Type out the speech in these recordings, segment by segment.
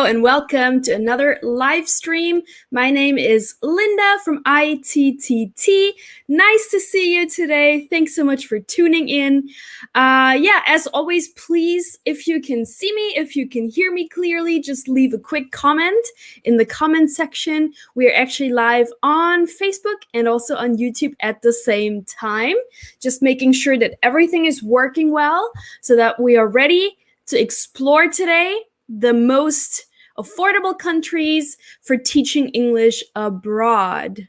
and welcome to another live stream. My name is Linda from ITTT. Nice to see you today. Thanks so much for tuning in. As always, please, if you can see me, if you can hear me clearly, just leave a quick comment in the comment section. We are actually live on Facebook and also on YouTube at the same time. Just making sure that everything is working well so that we are ready to explore today the most affordable countries for teaching English abroad.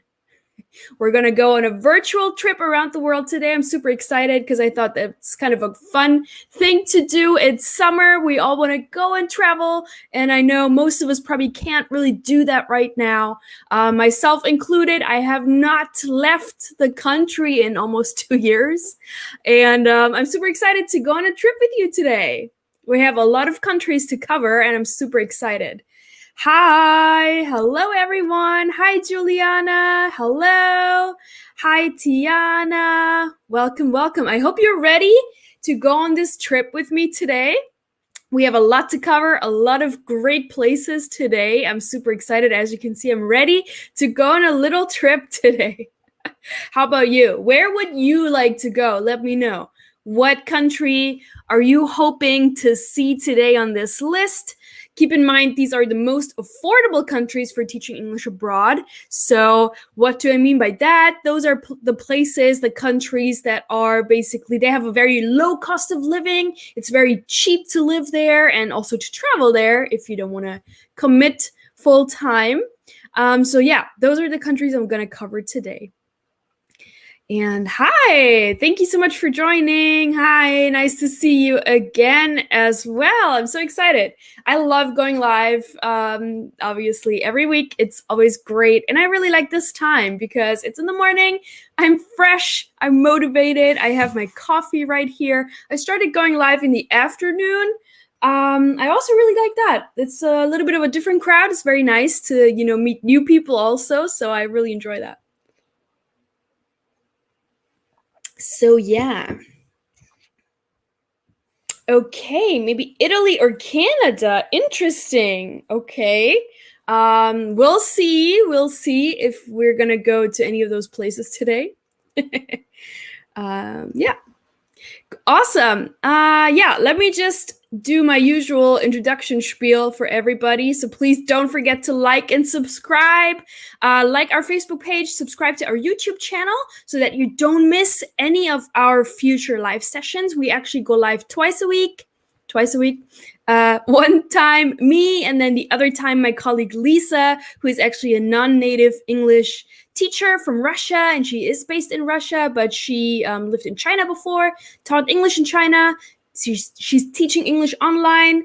We're going to go on a virtual trip around the world today. I'm super excited because I thought that's kind of a fun thing to do. It's summer. We all want to go and travel. And I know most of us probably can't really do that right now. Myself included, I have not left the country in almost 2 years. And I'm super excited to go on a trip with you today. We have a lot of countries to cover, and I'm super excited. Hi, hello everyone. Hi, Juliana. Hello. Hi, Tiana. Welcome, welcome. I hope you're ready to go on this trip with me today. We have a lot to cover, a lot of great places today. I'm super excited. As you can see, I'm ready to go on a little trip today. How about you? Where would you like to go? Let me know. What country are you hoping to see today on this list? Keep in mind, these are the most affordable countries for teaching English abroad. So what do I mean by that? Those are the places, the countries that are basically, they have a very low cost of living. It's very cheap to live there and also to travel there if you don't want to commit full time. Those are the countries I'm going to cover today. And hi, thank you so much for joining. Hi, nice to see you again as well. I'm so excited. I love going live, obviously, every week. It's always great. And I really like this time because it's in the morning. I'm fresh. I'm motivated. I have my coffee right here. I started going live in the afternoon. I also really like that. It's a little bit of a different crowd. It's very nice to, meet new people also. So I really enjoy that. So yeah. Okay, maybe Italy or Canada. Interesting. Okay. We'll see. We'll see if we're gonna go to any of those places today. Yeah. Awesome. Let me just do my usual introduction spiel for everybody. So please don't forget to like and subscribe. Like our Facebook page, subscribe to our YouTube channel so that you don't miss any of our future live sessions. We actually go live twice a week. One time me, and then the other time my colleague Lisa, who is actually a non-native English teacher from Russia, and she is based in Russia, but she lived in China before, taught English in China. She's teaching English online.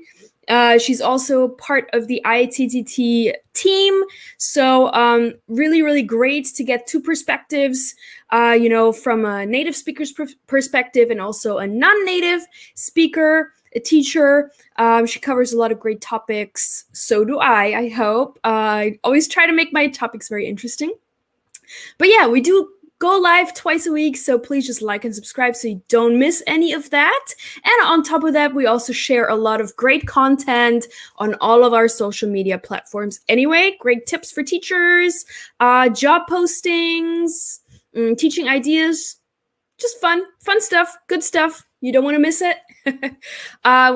She's also part of the ITTT team. So really, really great to get two perspectives, from a native speaker's perspective and also a non-native speaker, a teacher. She covers a lot of great topics. So do I hope. I always try to make my topics very interesting. But yeah, we do go live twice a week, so please just like and subscribe so you don't miss any of that. And on top of that, we also share a lot of great content on all of our social media platforms. Anyway, great tips for teachers, job postings, teaching ideas, just fun stuff, good stuff. You don't want to miss it.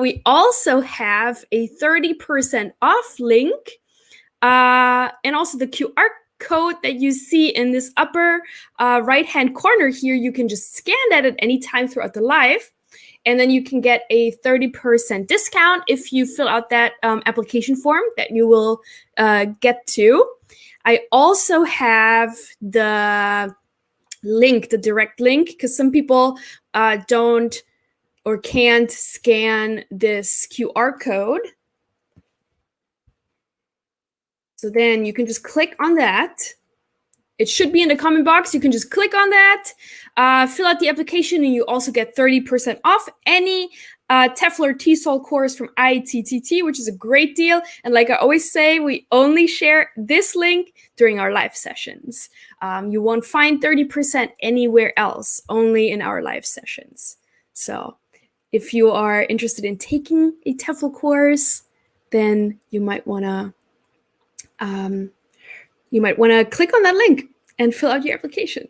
We also have a 30% off link, and also the QR code that you see in this upper right-hand corner here. You can just scan that at any time throughout the live, and then you can get a 30% discount if you fill out that application form that you will get to. I also have the link, the direct link, because some people don't or can't scan this QR code. So then you can just click on that. It should be in the comment box. You can just click on that, fill out the application, and you also get 30% off any TEFL TESOL course from ITTT, which is a great deal. And like I always say, we only share this link during our live sessions. You won't find 30% anywhere else, only in our live sessions. So if you are interested in taking a TEFL course, then you might want to click on that link and fill out your application.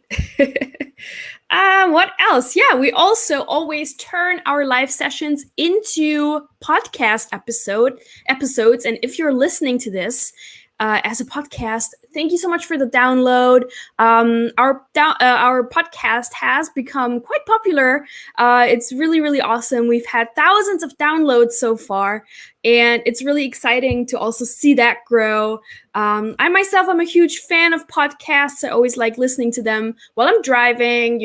What else? Yeah, we also always turn our live sessions into podcast episodes. And if you're listening to this as a podcast, thank you so much for the download. Our podcast has become quite popular. It's really, really awesome. We've had thousands of downloads so far, and it's really exciting to also see that grow. I myself, I'm a huge fan of podcasts. I always like listening to them while I'm driving,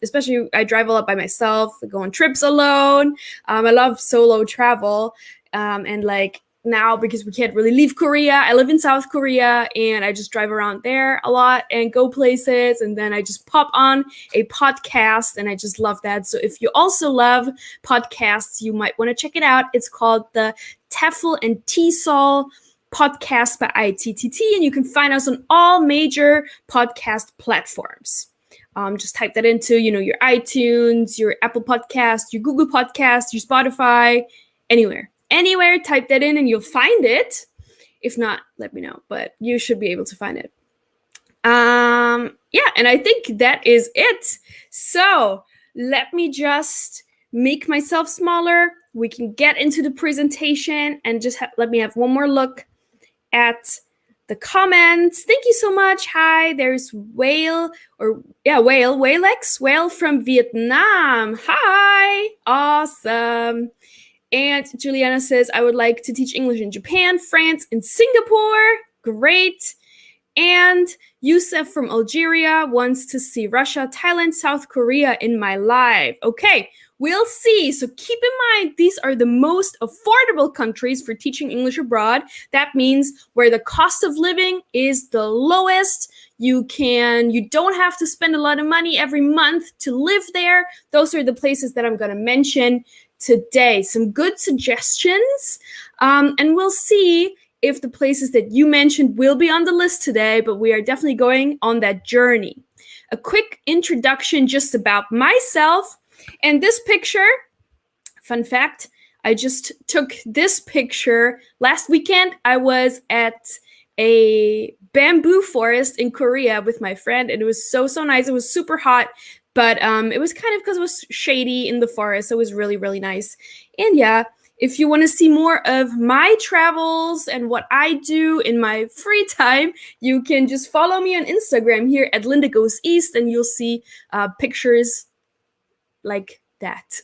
especially I drive a lot by myself, I go on trips alone. I love solo travel. And like now, because we can't really leave Korea, I live in South Korea and I just drive around there a lot and go places. And then I just pop on a podcast and I just love that. So if you also love podcasts, you might want to check it out. It's called the TEFL and TESOL podcast by ITTT, and you can find us on all major podcast platforms. Just type that into, your iTunes, your Apple Podcast, your Google Podcast, your Spotify, anywhere, type that in and you'll find it. If not, let me know, but you should be able to find it. Yeah, and I think that is it. So let me just make myself smaller. We can get into the presentation and just let me have one more look at the comments. Thank you so much. Hi, there's Whale from Vietnam. Hi, awesome. And Juliana says, I would like to teach English in Japan, France, and Singapore. Great. And Youssef from Algeria wants to see Russia, Thailand, South Korea in my live. Okay, we'll see. So keep in mind, these are the most affordable countries for teaching English abroad. That means where the cost of living is the lowest. You don't have to spend a lot of money every month to live there. Those are the places that I'm going to mention today. Some good suggestions. And we'll see if the places that you mentioned will be on the list today, but we are definitely going on that journey. A quick introduction just about myself. And this picture, fun fact, I just took this picture last weekend. I was at a bamboo forest in Korea with my friend, and it was so nice. It was super hot, but it was kind of because it was shady in the forest. So it was really, really nice. And yeah, if you want to see more of my travels and what I do in my free time, you can just follow me on Instagram here at Linda Goes East, and you'll see pictures like that.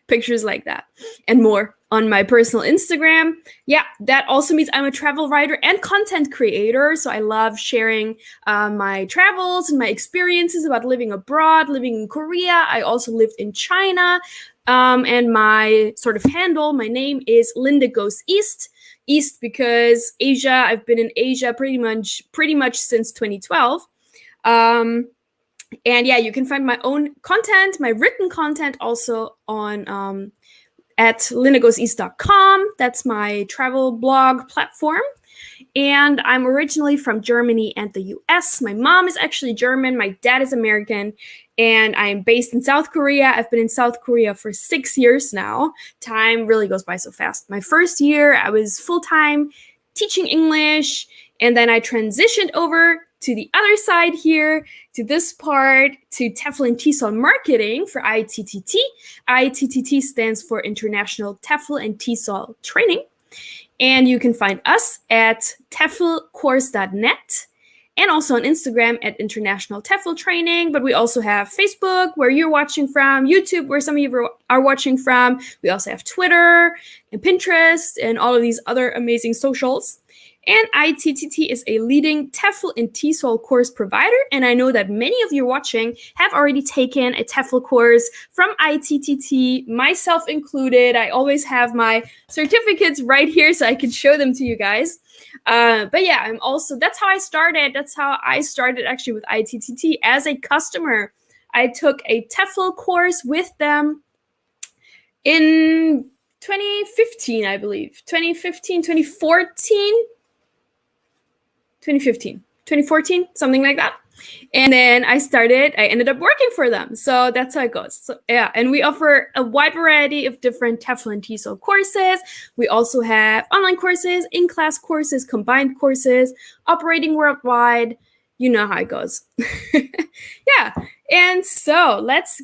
Pictures like that and more on my personal Instagram. Yeah, that also means I'm a travel writer and content creator. So I love sharing my travels and my experiences about living abroad, living in Korea. I also lived in China. And my sort of handle, my name is Linda Goes East. East because Asia, I've been in Asia pretty much since 2012. And yeah, you can find my own content, my written content also on at lindagoeseast.com. That's my travel blog platform. And I'm originally from Germany and the US. My mom is actually German. My dad is American. And I'm based in South Korea. I've been in South Korea for 6 years now. Time really goes by so fast. My first year, I was full-time teaching English. And then I transitioned over to the other side here, to this part, to TEFL and TESOL marketing for ITTT. ITTT stands for International TEFL and TESOL Training. And you can find us at teflcourse.net and also on Instagram at International TEFL Training. But we also have Facebook, where you're watching from, YouTube, where some of you are watching from. We also have Twitter and Pinterest and all of these other amazing socials. And ITTT is a leading TEFL and TESOL course provider. And I know that many of you watching have already taken a TEFL course from ITTT, myself included. I always have my certificates right here so I can show them to you guys. But yeah, that's how I started. That's how I started actually with ITTT as a customer. I took a TEFL course with them in 2015, I believe. 2014, something like that. And then I ended up working for them. So that's how it goes. So, yeah, and we offer a wide variety of different TEFL and TESOL courses. We also have online courses, in-class courses, combined courses, operating worldwide. You know how it goes. Yeah, and so let's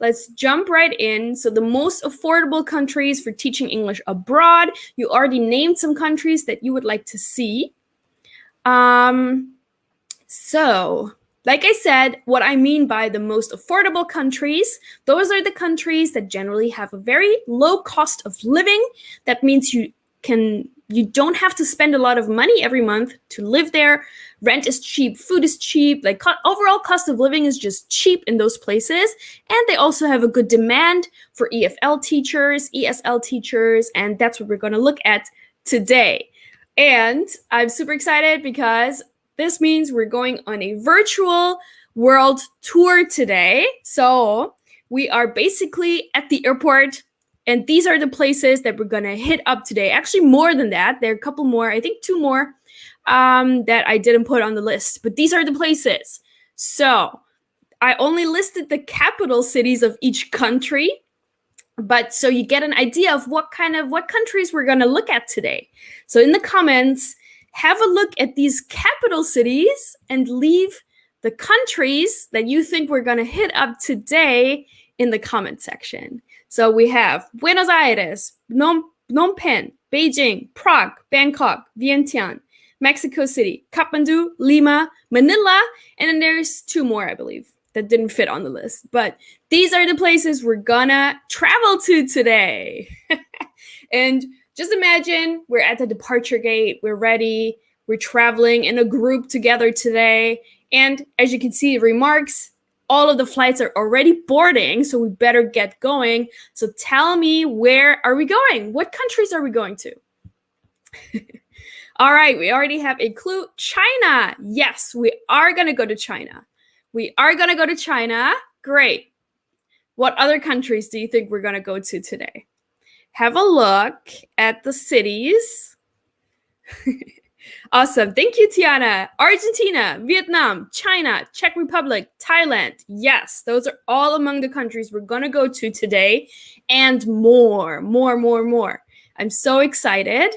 Let's jump right in. So the most affordable countries for teaching English abroad. You already named some countries that you would like to see. So, like I said, what I mean by the most affordable countries, those are the countries that generally have a very low cost of living. That means you don't have to spend a lot of money every month to live there. Rent is cheap, food is cheap, like overall cost of living is just cheap in those places. And they also have a good demand for EFL teachers, ESL teachers, and that's what we're going to look at today. And I'm super excited because this means we're going on a virtual world tour today. So we are basically at the airport, and these are the places that we're going to hit up today. Actually, more than that. There are a couple more, I think 2 more that I didn't put on the list. But these are the places. So I only listed the capital cities of each country. But so you get an idea of what countries we're going to look at today. So in the comments, have a look at these capital cities and leave the countries that you think we're going to hit up today in the comment section. So we have Buenos Aires, Phnom Penh, Beijing, Prague, Bangkok, Vientiane, Mexico City, Kathmandu, Lima, Manila, and then there's 2 more, I believe, that didn't fit on the list. But these are the places we're gonna travel to today. And just imagine we're at the departure gate, we're ready, we're traveling in a group together today. And as you can see, remarks, all of the flights are already boarding, so we better get going. So tell me, where are we going? What countries are we going to? All right, we already have a clue. China. Yes, we are going to go to China. We are going to go to China. Great. What other countries do you think we're going to go to today? Have a look at the cities. Awesome. Thank you, Tiana. Argentina, Vietnam, China, Czech Republic, Thailand. Yes, those are all among the countries we're going to go to today, and more. I'm so excited.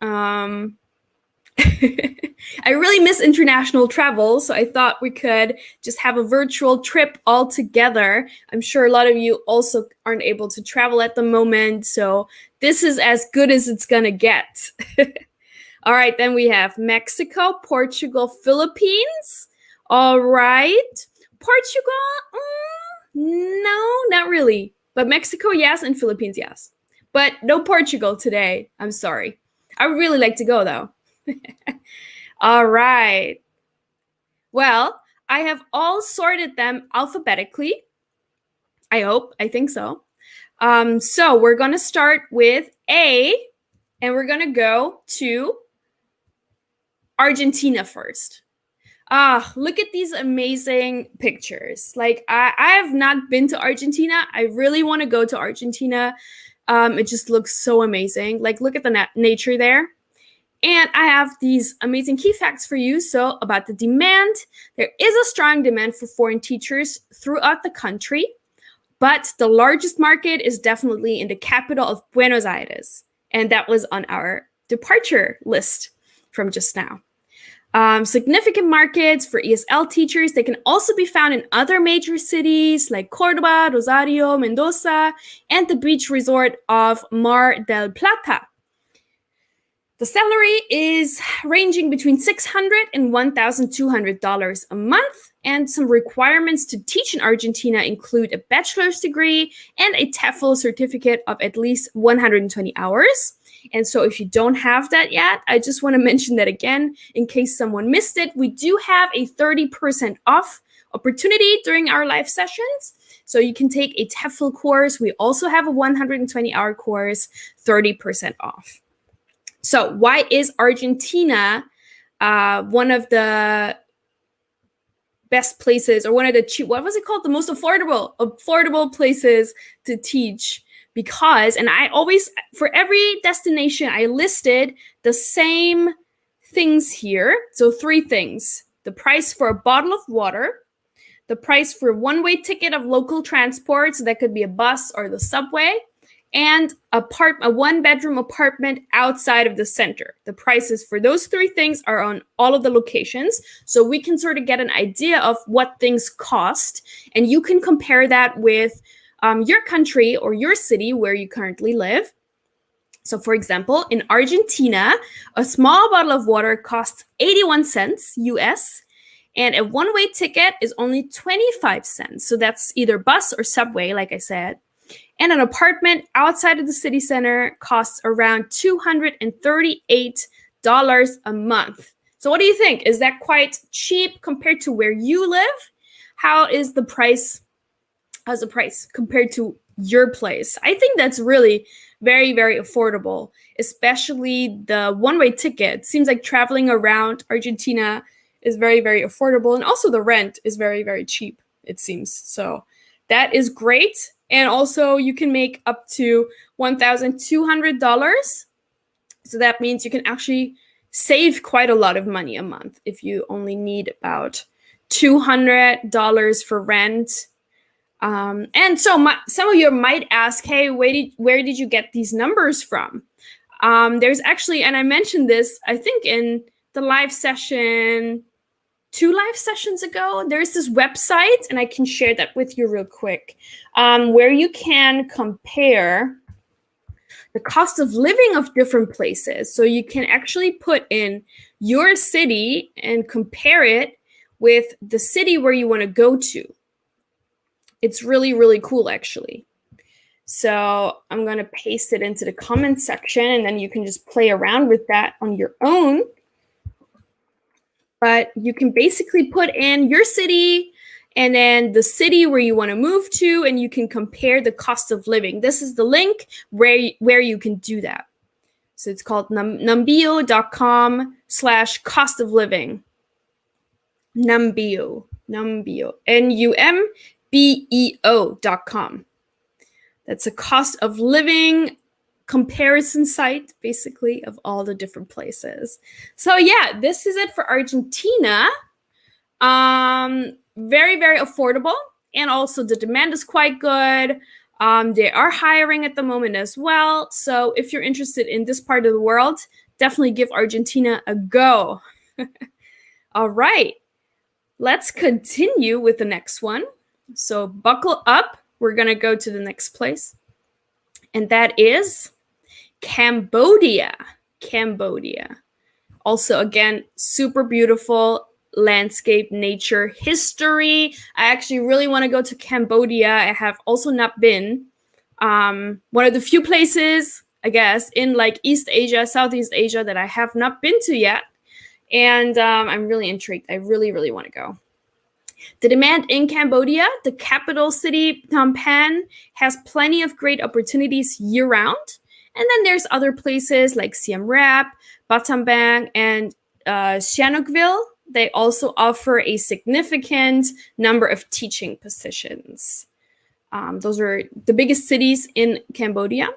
I really miss international travel, so I thought we could just have a virtual trip all together. I'm sure a lot of you also aren't able to travel at the moment, so this is as good as it's gonna get. All right, then we have Mexico, Portugal, Philippines. All right. Portugal? No, not really. But Mexico, yes, and Philippines, yes. But no Portugal today. I'm sorry. I would really like to go, though. All right. Well, I have all sorted them alphabetically. I think so. So we're going to start with A, and we're going to go to Argentina first. Look at these amazing pictures. Like, I have not been to Argentina. I really want to go to Argentina. It just looks so amazing. Like, look at the nature there. And I have these amazing key facts for you. So about the demand, there is a strong demand for foreign teachers throughout the country, but the largest market is definitely in the capital of Buenos Aires. And that was on our departure list from just now. Significant markets for ESL teachers. They can also be found in other major cities like Cordoba, Rosario, Mendoza, and the beach resort of Mar del Plata. The salary is ranging between $600 and $1,200 a month, and some requirements to teach in Argentina include a bachelor's degree and a TEFL certificate of at least 120 hours. And so if you don't have that yet, I just want to mention that again, in case someone missed it, we do have a 30% off opportunity during our live sessions. So you can take a TEFL course. We also have a 120-hour course, 30% off. So why is Argentina one of the best places, or one of the cheap, what was it called? The most affordable places to teach? Because, and I always, for every destination, I listed the same things here. So 3 things: the price for a bottle of water, the price for a one-way ticket of local transport, so that could be a bus or the subway, and a one-bedroom apartment outside of the center. The prices for those 3 things are on all of the locations, so we can sort of get an idea of what things cost, and you can compare that with your country or your city where you currently live. So for example, in Argentina, a small bottle of water costs 81 cents US, and a one-way ticket is only 25 cents. So that's either bus or subway, like I said. And an apartment outside of the city center costs around $238 a month. So what do you think? Is that quite cheap compared to where you live? How's the price compared to your place? I think that's really very, very affordable, especially the one-way ticket. Seems like traveling around Argentina is very, very affordable. And also the rent is very, very cheap, it seems. So that is great. And also you can make up to $1,200. So that means you can actually save quite a lot of money a month if you only need about $200 for rent. And so some of you might ask, hey, where did you get these numbers from? There's actually, and I mentioned this, I think in the live session, 2 live sessions ago, there's this website, and I can share that with you real quick, where you can compare the cost of living of different places. So you can actually put in your city and compare it with the city where you want to go to. It's really, really cool, actually. So I'm going to paste it into the comment section, and then you can just play around with that on your own. But you can basically put in your city and then the city where you want to move to, and you can compare the cost of living. This is the link where you can do that. So it's called numbeo.com/cost of living. Numbeo, NUMBEO.com. That's a cost of living comparison site, basically, of all the different places. So yeah, this is it for Argentina. Very, very affordable, and also the demand is quite good. They are hiring at the moment as well. So if you're interested in this part of the world, definitely give Argentina a go. All right, let's continue with the next one. So buckle up. We're going to go to the next place, and that is Cambodia. Cambodia. Also, again, super beautiful landscape, nature, history. I actually really want to go to Cambodia. I have also not been. One of the few places, I guess, in like East Asia, Southeast Asia that I have not been to yet. And I'm really intrigued. I really, really want to go. The demand in Cambodia, the capital city, Phnom Penh, has plenty of great opportunities year-round. And then there's other places like Siem Reap, Battambang, and Sihanoukville. They also offer a significant number of teaching positions. Those are the biggest cities in Cambodia.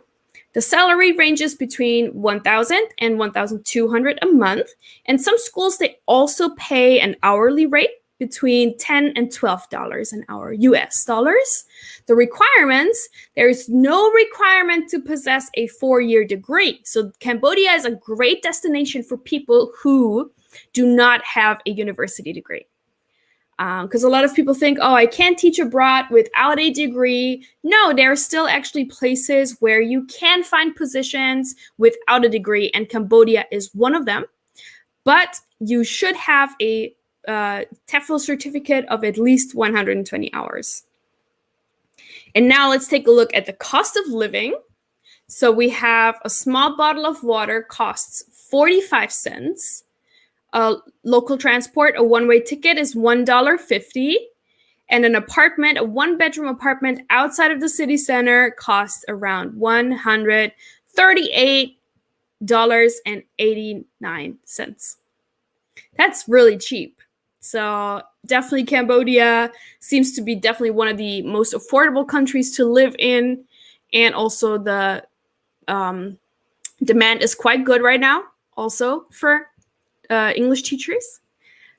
The salary ranges between $1,000 and $1,200 a month. And some schools, they also pay an hourly rate between $10 and $12 an hour, US dollars. The requirements, there is no requirement to possess a 4-year degree. So Cambodia is a great destination for people who do not have a university degree. Because a lot of people think, oh, I can't teach abroad without a degree. No, there are still actually places where you can find positions without a degree, and Cambodia is one of them. But you should have a TEFL certificate of at least 120 hours. And now let's take a look at the cost of living. So we have a small bottle of water costs 45 cents. Local transport, a one-way ticket is $1.50. And an apartment, a one-bedroom apartment outside of the city center costs around $138.89. That's really cheap. So definitely Cambodia seems to be definitely one of the most affordable countries to live in. And also the demand is quite good right now also for English teachers.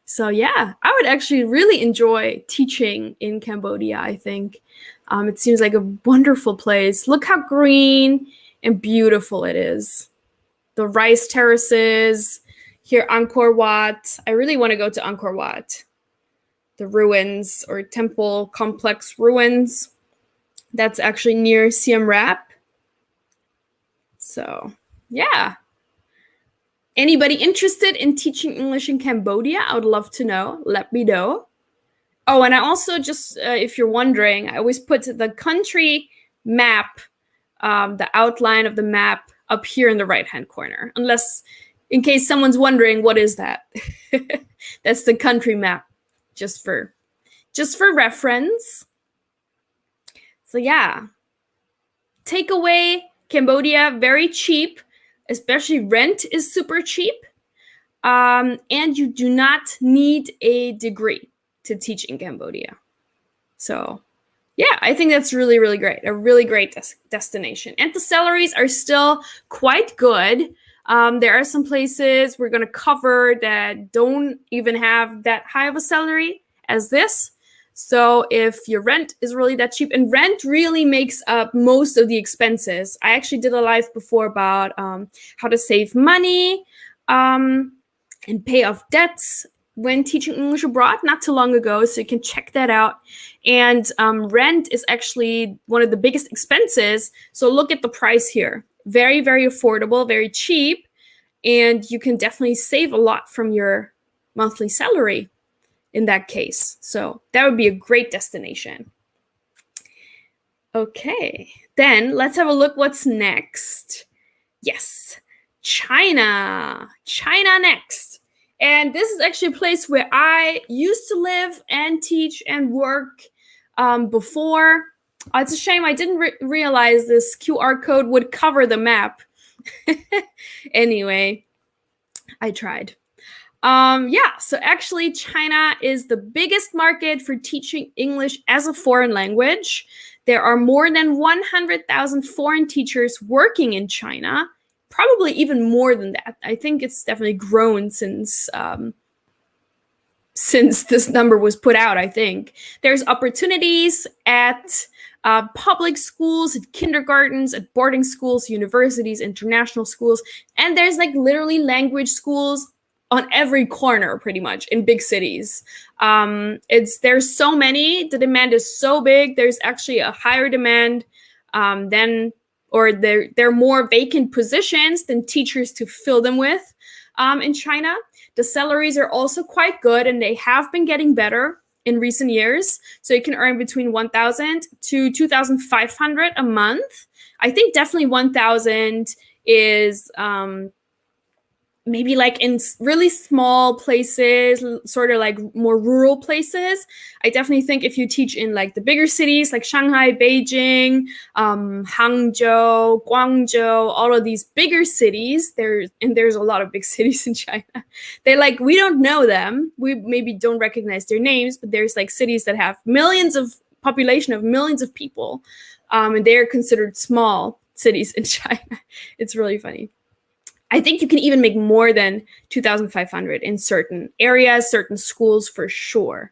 So yeah, I would actually really enjoy teaching in Cambodia, I think. It seems like a wonderful place. Look how green and beautiful it is. The rice terraces, here Angkor Wat. I really want to go to Angkor Wat. The ruins or temple complex ruins. That's actually near Siem Reap. So yeah. Anybody interested in teaching English in Cambodia? I would love to know. Let me know. Oh, and I also just, if you're wondering, I always put the country map, the outline of the map up here in the right-hand corner, unless, in case someone's wondering, what is that? That's the country map, just for reference. So yeah, takeaway, Cambodia, very cheap, especially rent is super cheap. And you do not need a degree to teach in Cambodia. So yeah, I think that's really, really great. A really great destination. And the salaries are still quite good. There are some places we're going to cover that don't even have that high of a salary as this. So if your rent is really that cheap, and rent really makes up most of the expenses. I actually did a live before about how to save money and pay off debts when teaching English abroad not too long ago, so you can check that out. And rent is actually one of the biggest expenses. So look at the price here. Very, very affordable, very cheap. And you can definitely save a lot from your monthly salary in that case. So that would be a great destination. Okay, then let's have a look what's next. Yes, China. China next. And this is actually a place where I used to live and teach and work before. It's a shame I didn't realize this QR code would cover the map. Anyway, I tried. Yeah, so actually China is the biggest market for teaching English as a foreign language. There are more than 100,000 foreign teachers working in China. Probably even more than that. I think it's definitely grown since this number was put out, I think. There's opportunities at public schools, at kindergartens, at boarding schools, universities, international schools, and there's like literally language schools on every corner pretty much in big cities. There's so many, the demand is so big, there's actually a higher demand than or there are more vacant positions than teachers to fill them with in China. The salaries are also quite good, and they have been getting better in recent years. So you can earn between 1,000 to 2,500 a month. I think definitely 1,000 is maybe like in really small places, sort of like more rural places. I definitely think if you teach in like the bigger cities like Shanghai, Beijing, Hangzhou, Guangzhou, all of these bigger cities, there's a lot of big cities in China. We don't know them. We maybe don't recognize their names, but there's like cities that have population of millions of people. And they're considered small cities in China. It's really funny. I think you can even make more than 2,500 in certain areas, certain schools for sure.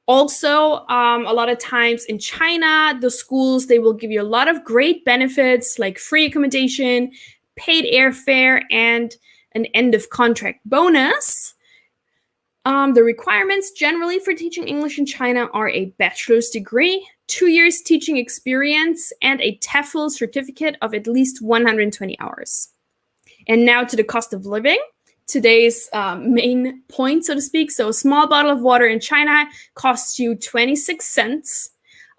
Also, a lot of times in China, the schools, they will give you a lot of great benefits like free accommodation, paid airfare, and an end of contract bonus. The requirements generally for teaching English in China are a bachelor's degree, 2 years teaching experience, and a TEFL certificate of at least 120 hours. And now to the cost of living, today's main point, so to speak. So a small bottle of water in China costs you 26 cents.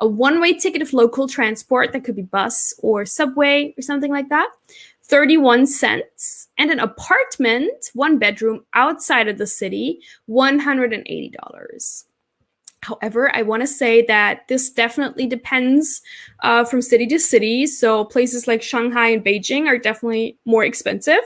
A one-way ticket of local transport, that could be bus or subway or something like that, 31 cents. And an apartment, one bedroom outside of the city, $180. However, I want to say that this definitely depends from city to city. So places like Shanghai and Beijing are definitely more expensive.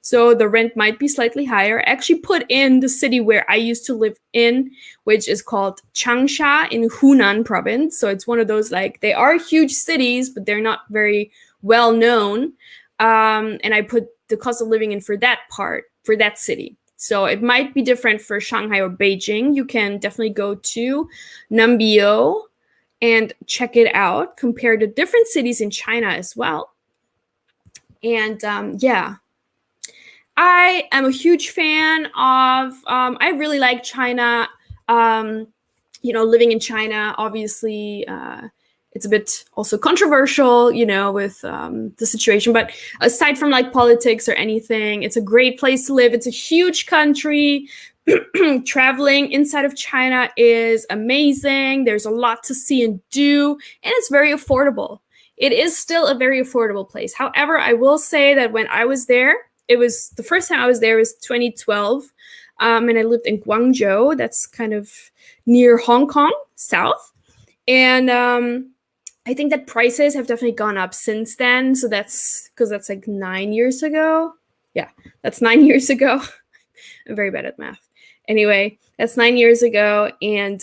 So the rent might be slightly higher. I actually put in the city where I used to live in, which is called Changsha in Hunan province. So it's one of those, like, they are huge cities, but they're not very well known. And I put the cost of living in for that part, for that city. So it might be different for Shanghai or Beijing. You can definitely go to Numbeo and check it out, compare the different cities in China as well. And yeah, I am a huge fan of, I really like China. Living in China, obviously, it's a bit also controversial, with the situation. But aside from like politics or anything, it's a great place to live. It's a huge country. Traveling inside of China is amazing. There's a lot to see and do, and it's very affordable. It is still a very affordable place. However, I will say that when I was there, it was the first time I was there was 2012, and I lived in Guangzhou. That's kind of near Hong Kong, south. And I think that prices have definitely gone up since then. So that's because that's like 9 years ago. Yeah, that's 9 years ago. I'm very bad at math. Anyway, that's 9 years ago. And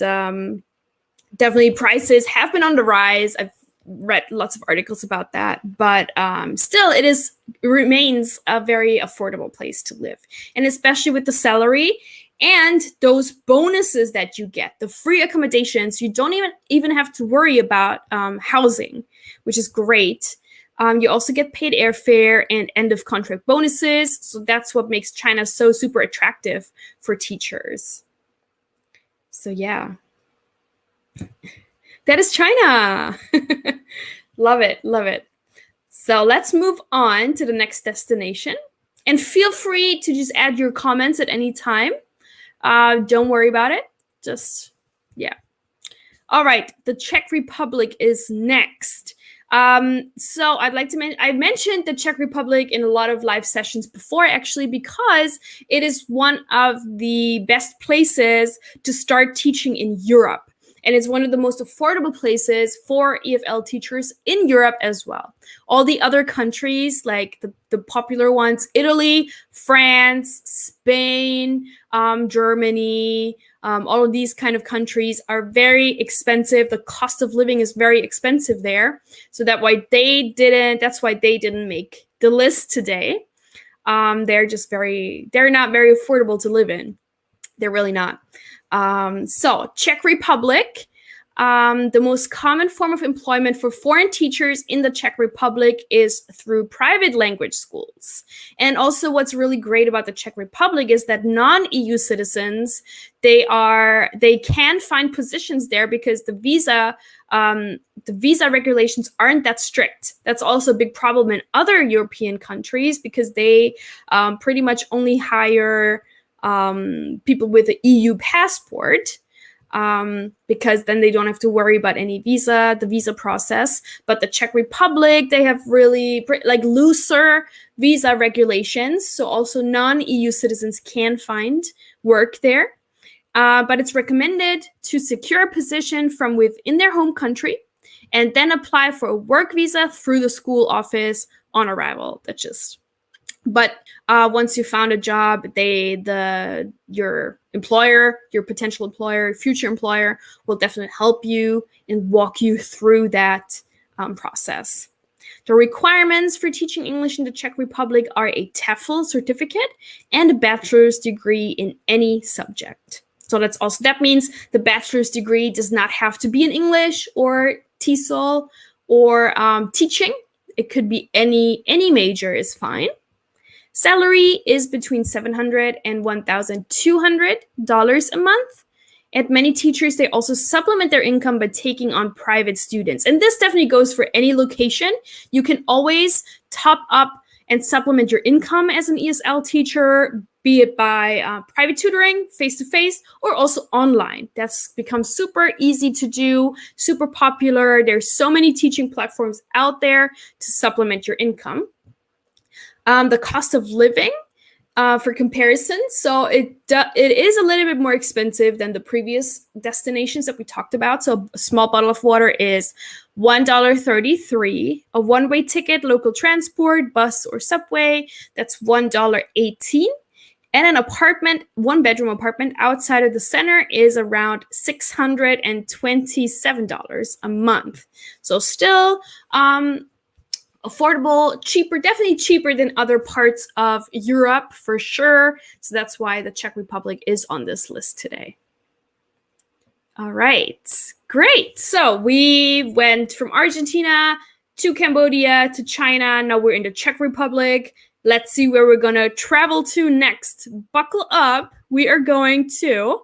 definitely prices have been on the rise. I've read lots of articles about that, but still it remains a very affordable place to live. And especially with the salary and those bonuses that you get, the free accommodations, you don't even have to worry about housing, which is great. You also get paid airfare and end of contract bonuses. So that's what makes China so super attractive for teachers. So yeah, that is China. Love it, love it. So let's move on to the next destination. And feel free to just add your comments at any time. Don't worry about it. Yeah. All right, the Czech Republic is next. So I'd like to mention, I mentioned the Czech Republic in a lot of live sessions before, actually, because it is one of the best places to start teaching in Europe. And it's one of the most affordable places for EFL teachers in Europe as well. All the other countries, like the popular ones, Italy, France, Spain, Germany, all of these kind of countries are very expensive. The cost of living is very expensive there. So that's why they didn't make the list today. They're not very affordable to live in. They're really not. So Czech Republic, the most common form of employment for foreign teachers in the Czech Republic is through private language schools. And also what's really great about the Czech Republic is that non-EU citizens, they can find positions there because the visa regulations aren't that strict. That's also a big problem in other European countries because they pretty much only hire people with an EU passport, because then they don't have to worry about the visa process. But the Czech Republic, they have really looser visa regulations. So also non-EU citizens can find work there. But it's recommended to secure a position from within their home country and then apply for a work visa through the school office on arrival. But once you found a job, your potential employer, future employer will definitely help you and walk you through that process. The requirements for teaching English in the Czech Republic are a TEFL certificate and a bachelor's degree in any subject. So that means the bachelor's degree does not have to be in English or TESOL or teaching. It could be any major is fine. Salary is between $700 and $1,200 a month. And many teachers, they also supplement their income by taking on private students. And this definitely goes for any location. You can always top up and supplement your income as an ESL teacher, be it by private tutoring, face-to-face, or also online. That's become super easy to do, super popular. There's so many teaching platforms out there to supplement your income. The cost of living, for comparison, so it is a little bit more expensive than the previous destinations that we talked about. So a small bottle of water is $1.33. A one-way ticket, local transport, bus or subway, that's $1.18. And an apartment, one-bedroom apartment outside of the center is around $627 a month. So still affordable, cheaper, definitely cheaper than other parts of Europe for sure. So that's why the Czech Republic is on this list today. All right, great. So we went from Argentina to Cambodia to China. Now we're in the Czech Republic. Let's see where we're gonna travel to next. Buckle up. We are going to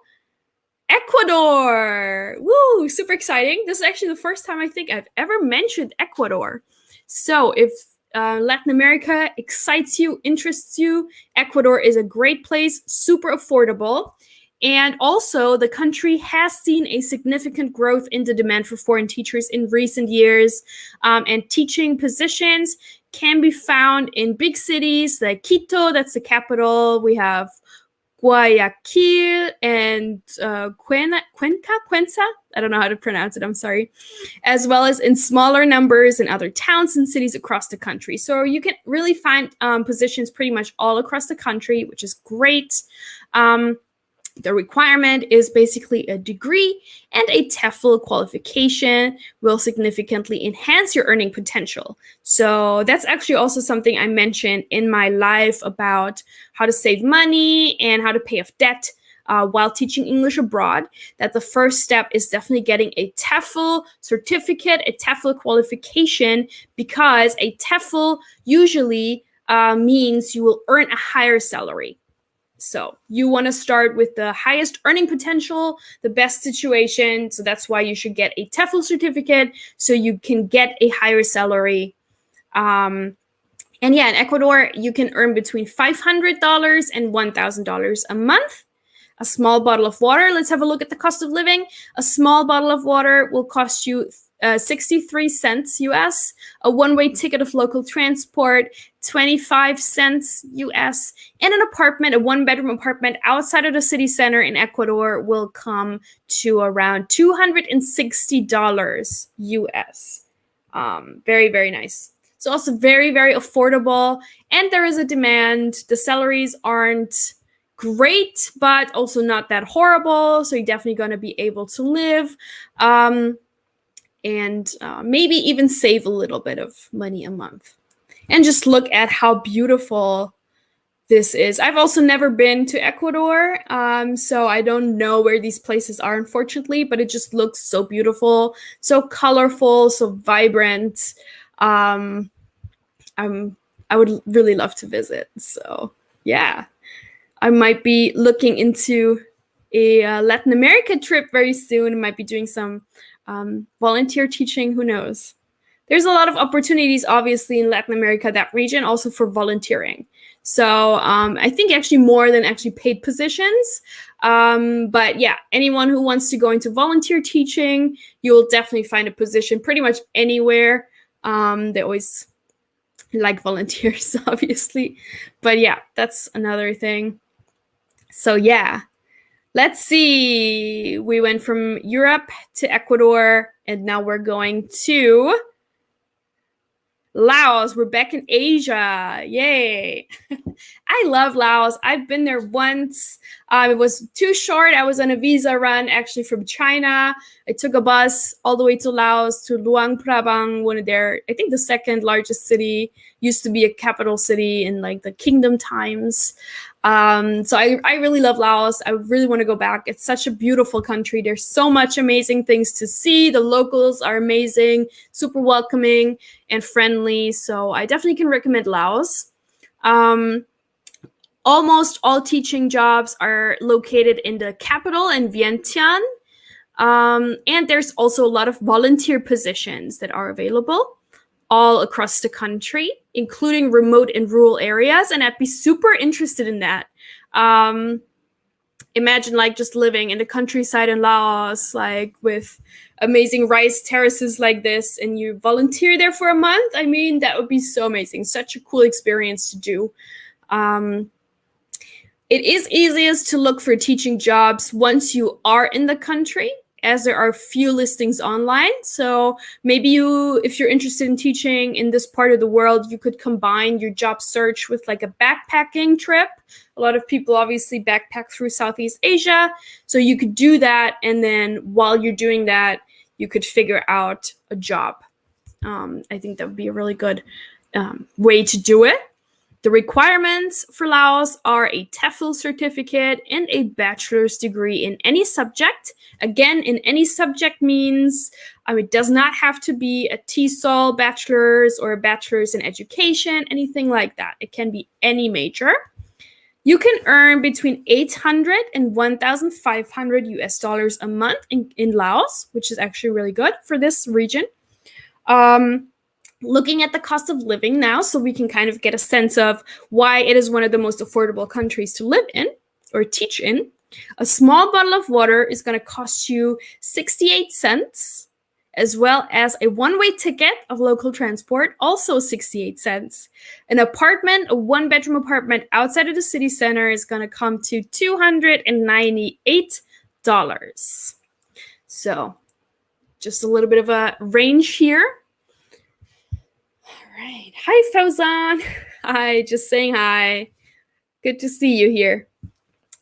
Ecuador. Woo, super exciting. This is actually the first time I think I've ever mentioned Ecuador. So if Latin America excites you, interests you, Ecuador is a great place, super affordable. And also, the country has seen a significant growth in the demand for foreign teachers in recent years. And teaching positions can be found in big cities like Quito, that's the capital. We have Guayaquil and Cuenca, I don't know how to pronounce it, I'm sorry, as well as in smaller numbers in other towns and cities across the country. So you can really find positions pretty much all across the country, which is great. The requirement is basically a degree, and a TEFL qualification will significantly enhance your earning potential. So that's actually also something I mentioned in my live about how to save money and how to pay off debt while teaching English abroad, that the first step is definitely getting a TEFL certificate, a TEFL qualification, because a TEFL usually means you will earn a higher salary. So you want to start with the highest earning potential, the best situation. So that's why you should get a TEFL certificate so you can get a higher salary. And yeah, in Ecuador, you can earn between $500 and $1,000 a month. A small bottle of water, let's have a look at the cost of living. A small bottle of water will cost you 63 cents US, a one-way ticket of local transport, 25 cents US, and an apartment, a one-bedroom apartment outside of the city center in Ecuador will come to around $260 US. Very, very nice. It's also very, very affordable, and there is a demand. The salaries aren't great, but also not that horrible, so you're definitely going to be able to live. And maybe even save a little bit of money a month. And just look at how beautiful this is. I've also never been to Ecuador, so I don't know where these places are, unfortunately, but it just looks so beautiful, so colorful, so vibrant. I would really love to visit. So yeah, I might be looking into a Latin America trip very soon. I might be doing some volunteer teaching, who knows? There's a lot of opportunities, obviously, in Latin America, that region, also for volunteering. So I think actually more than actually paid positions. But yeah, anyone who wants to go into volunteer teaching, you will definitely find a position pretty much anywhere. They always like volunteers, obviously. But yeah, that's another thing. So yeah. Let's see. We went from Europe to Ecuador, and now we're going to Laos. We're back in Asia. Yay. I love Laos. I've been there once. It was too short. I was on a visa run actually from China. I took a bus all the way to Laos, to Luang Prabang, one of their, I think the second largest city, used to be a capital city in like the kingdom times. So I really love Laos. I really want to go back. It's such a beautiful country. There's so much amazing things to see. The locals are amazing, super welcoming and friendly. So I definitely can recommend Laos. Almost all teaching jobs are located in the capital in Vientiane. And there's also a lot of volunteer positions that are available all across the country, including remote and rural areas. And I'd be super interested in that. Imagine like just living in the countryside in Laos, like with amazing rice terraces like this, and you volunteer there for a month. I mean, that would be so amazing. Such a cool experience to do. It is easiest to look for teaching jobs once you are in the country, as there are few listings online. So maybe if you're interested in teaching in this part of the world, you could combine your job search with like a backpacking trip. A lot of people obviously backpack through Southeast Asia. So you could do that. And then while you're doing that, you could figure out a job. I think that would be a really good way to do it. The requirements for Laos are a TEFL certificate and a bachelor's degree in any subject. Again, in any subject means it does not have to be a TESOL bachelor's or a bachelor's in education, anything like that. It can be any major. You can earn between 800 and 1,500 US dollars a month in Laos, which is actually really good for this region. Looking at the cost of living now, so we can kind of get a sense of why it is one of the most affordable countries to live in or teach in. A small bottle of water is going to cost you 68 cents, as well as a one-way ticket of local transport, also 68 cents. An apartment, a one-bedroom apartment outside of the city center is going to come to $298. So just a little bit of a range here. Right. Hi, Fauzan. Hi, just saying hi. Good to see you here.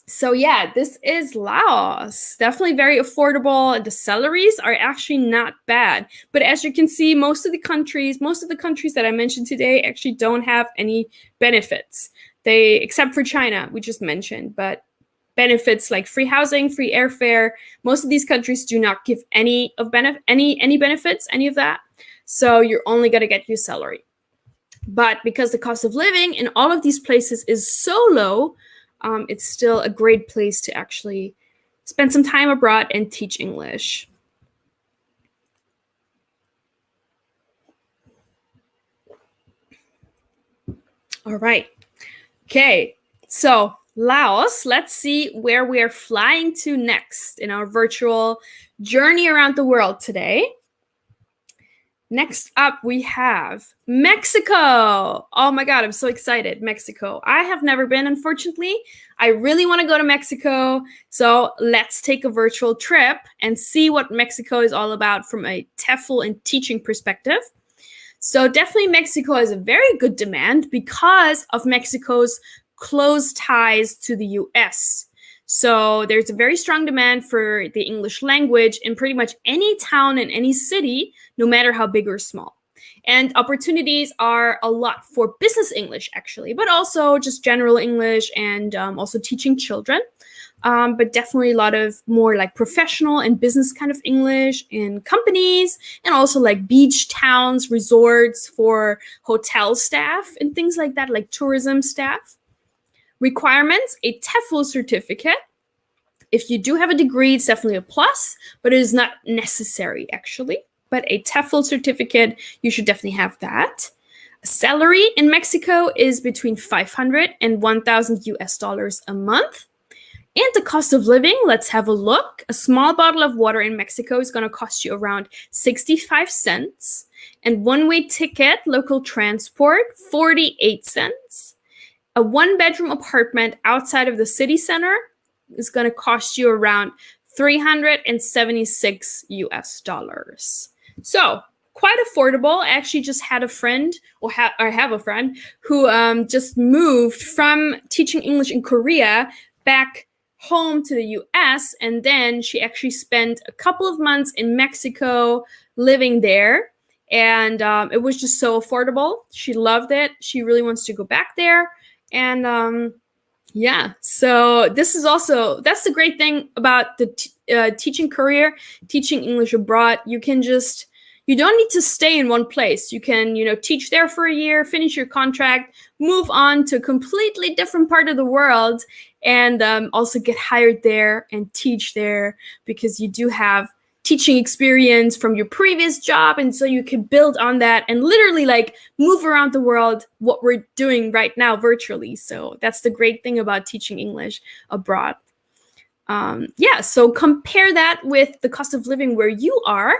So yeah, this is Laos. Definitely very affordable. The salaries are actually not bad. But as you can see, most of the countries that I mentioned today actually don't have any benefits. Except for China, we just mentioned, but benefits like free housing, free airfare, most of these countries do not give any benefits, any of that. So you're only going to get your salary. But because the cost of living in all of these places is so low, it's still a great place to actually spend some time abroad and teach English. All right. Okay. So Laos, let's see where we're flying to next in our virtual journey around the world today. Next up, we have Mexico. Oh my God, I'm so excited. Mexico. I have never been, unfortunately. I really want to go to Mexico. So let's take a virtual trip and see what Mexico is all about from a TEFL and teaching perspective. So definitely Mexico has a very good demand because of Mexico's close ties to the US. So there's a very strong demand for the English language in pretty much any town and any city, no matter how big or small. And opportunities are a lot for business English, actually, but also just general English and also teaching children. But definitely a lot of more like professional and business kind of English in companies, and also like beach towns, resorts for hotel staff and things like that, like tourism staff. Requirements, a TEFL certificate. If you do have a degree, it's definitely a plus, but it is not necessary actually. But a TEFL certificate, you should definitely have that. A salary in Mexico is between 500 and 1,000 US dollars a month. And the cost of living, let's have a look. A small bottle of water in Mexico is going to cost you around 65 cents. And one-way ticket, local transport, 48 cents. A one-bedroom apartment outside of the city center is going to cost you around 376 US dollars. So quite affordable. I actually just had a friend, or have a friend, who just moved from teaching English in Korea back home to the US, and then she actually spent a couple of months in Mexico living there, and it was just so affordable. She loved it. She really wants to go back there. And yeah, so that's the great thing about the teaching career, teaching English abroad. You don't need to stay in one place. You can, teach there for a year, finish your contract, move on to a completely different part of the world, and also get hired there and teach there, because you do have teaching experience from your previous job, and so you can build on that and literally like move around the world, what we're doing right now virtually. So that's the great thing about teaching English abroad. Yeah, so compare that with the cost of living where you are.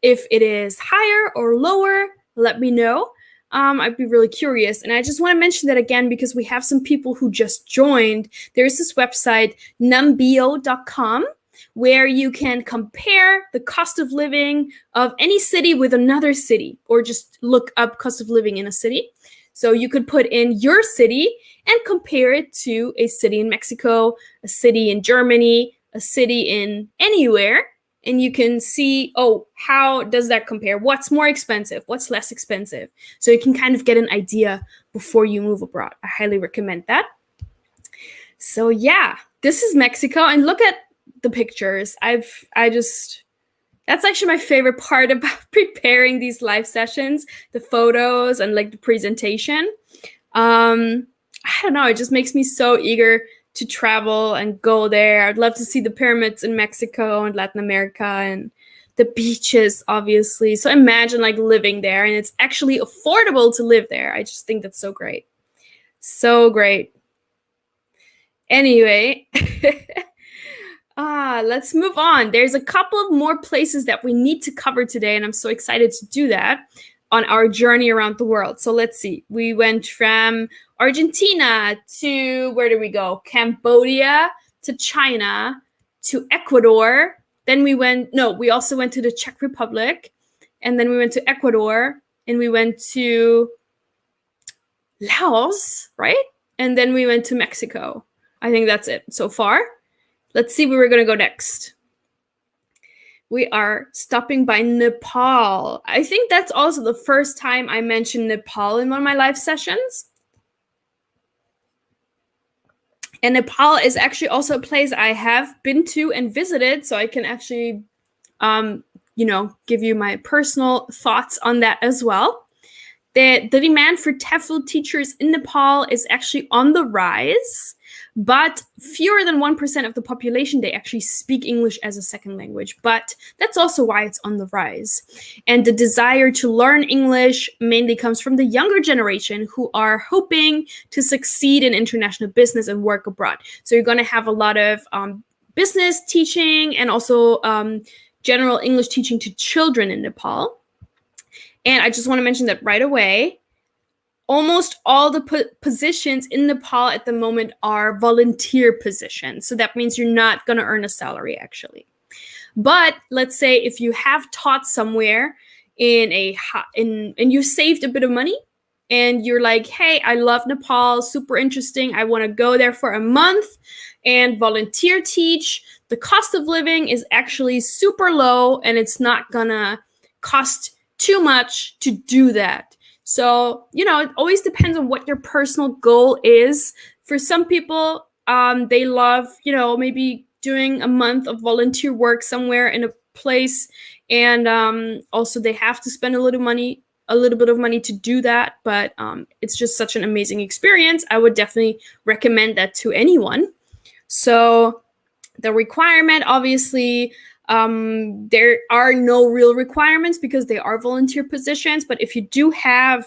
If it is higher or lower, let me know. I'd be really curious. And I just want to mention that again, because we have some people who just joined. There's this website, numbeo.com, where you can compare the cost of living of any city with another city, or just look up cost of living in a city. So you could put in your city and compare it to a city in Mexico, a city in Germany, a city in anywhere, and you can see, oh, how does that compare? What's more expensive? What's less expensive? So you can kind of get an idea before you move abroad. I highly recommend that. So yeah, this is Mexico, and look at the pictures. That's actually my favorite part about preparing these live sessions, the photos and like the presentation. I don't know, it just makes me so eager to travel and go there. I'd love to see the pyramids in Mexico and Latin America and the beaches, obviously. So imagine like living there, and it's actually affordable to live there. I just think that's so great. So great. Anyway, let's move on. There's a couple of more places that we need to cover today, and I'm so excited to do that on our journey around the world. So let's see. We went from Argentina to, where did we go? Cambodia, to China, to Ecuador. Then we also went to the Czech Republic, and then we went to Ecuador, and we went to Laos, right? And then we went to Mexico. I think that's it so far. Let's see where we're going to go next. We are stopping by Nepal. I think that's also the first time I mentioned Nepal in one of my live sessions. And Nepal is actually also a place I have been to and visited, so I can actually, give you my personal thoughts on that as well. The demand for TEFL teachers in Nepal is actually on the rise, but fewer than 1% of the population, they actually speak English as a second language. But that's also why it's on the rise. And the desire to learn English mainly comes from the younger generation who are hoping to succeed in international business and work abroad. So you're going to have a lot of business teaching and also general English teaching to children in Nepal. And I just want to mention that right away, almost all the positions in Nepal at the moment are volunteer positions. So that means you're not going to earn a salary, actually. But let's say if you have taught somewhere and you saved a bit of money, and you're like, hey, I love Nepal, super interesting. I want to go there for a month and volunteer teach. The cost of living is actually super low, and it's not going to cost too much to do that. So, it always depends on what your personal goal is. For some people, they love, maybe doing a month of volunteer work somewhere in a place. And also they have to spend a little bit of money to do that. But it's just such an amazing experience. I would definitely recommend that to anyone. So the requirement, obviously, there are no real requirements because they are volunteer positions. But if you do have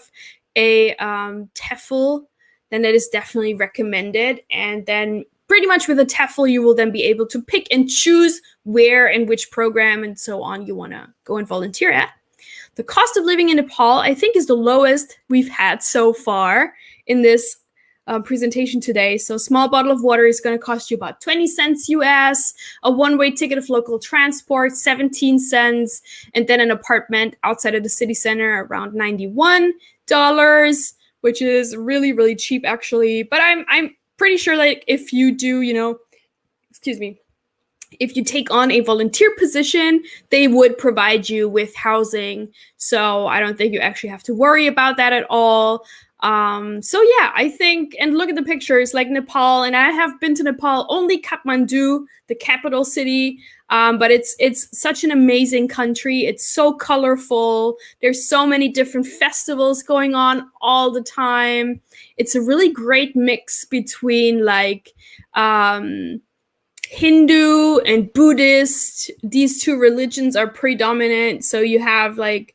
a TEFL, then that is definitely recommended. And then pretty much with a TEFL, you will then be able to pick and choose where and which program and so on you want to go and volunteer at. The cost of living in Nepal, I think, is the lowest we've had so far in this presentation today. So a small bottle of water is going to cost you about 20 cents US, a one-way ticket of local transport, 17 cents, and then an apartment outside of the city center around $91, which is really, really cheap, actually. But I'm pretty sure, like, if you do, if you take on a volunteer position, they would provide you with housing. So I don't think you actually have to worry about that at all. So yeah, I think, and look at the pictures, like Nepal, and I have been to Nepal, only Kathmandu, the capital city, but it's such an amazing country. It's so colorful. There's so many different festivals going on all the time. It's a really great mix between like Hindu and Buddhist. These two religions are predominant, so you have like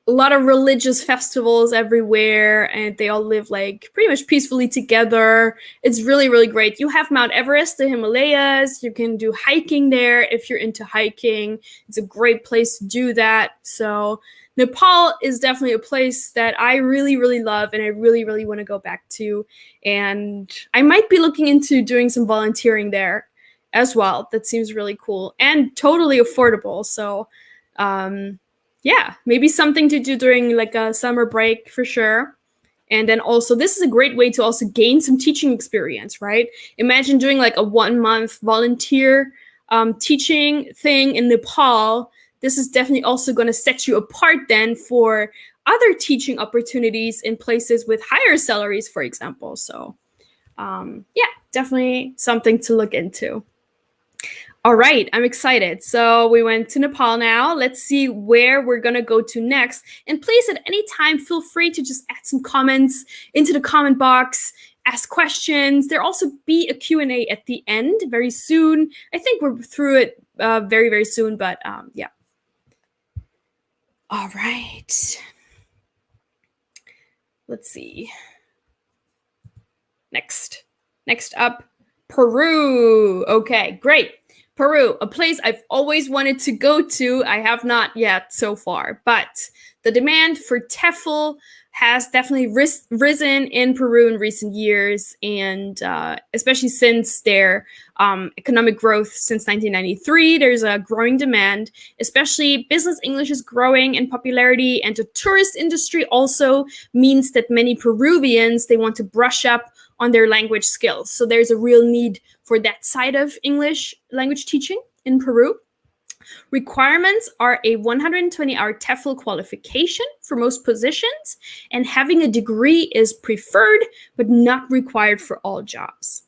a lot of religious festivals everywhere, and they all live like pretty much peacefully together. It's really, really great. You have Mount Everest, the Himalayas. You can do hiking there if you're into hiking. It's a great place to do that. So Nepal is definitely a place that I really, really love, and I really, really want to go back to. And I might be looking into doing some volunteering there as well. That seems really cool and totally affordable. So yeah, maybe something to do during like a summer break for sure. And then also, this is a great way to also gain some teaching experience, right? Imagine doing like a 1 month volunteer teaching thing in Nepal, this is definitely also going to set you apart then for other teaching opportunities in places with higher salaries, for example. So yeah, definitely something to look into. All right, I'm excited. So we went to Nepal now. Let's see where we're going to go to next. And please, at any time, feel free to just add some comments into the comment box, ask questions. There'll also be a Q&A at the end very soon. I think we're through it very, very soon, but yeah. All right. Let's see. Next up, Peru. Okay, great. Peru, a place I've always wanted to go to. I have not yet so far, but the demand for TEFL has definitely risen in Peru in recent years, and especially since their economic growth since 1993, there's a growing demand, especially business English is growing in popularity, and the tourist industry also means that many Peruvians, they want to brush up on their language skills. So there's a real need for that side of English language teaching in Peru. Requirements are a 120-hour TEFL qualification for most positions, and having a degree is preferred but not required for all jobs.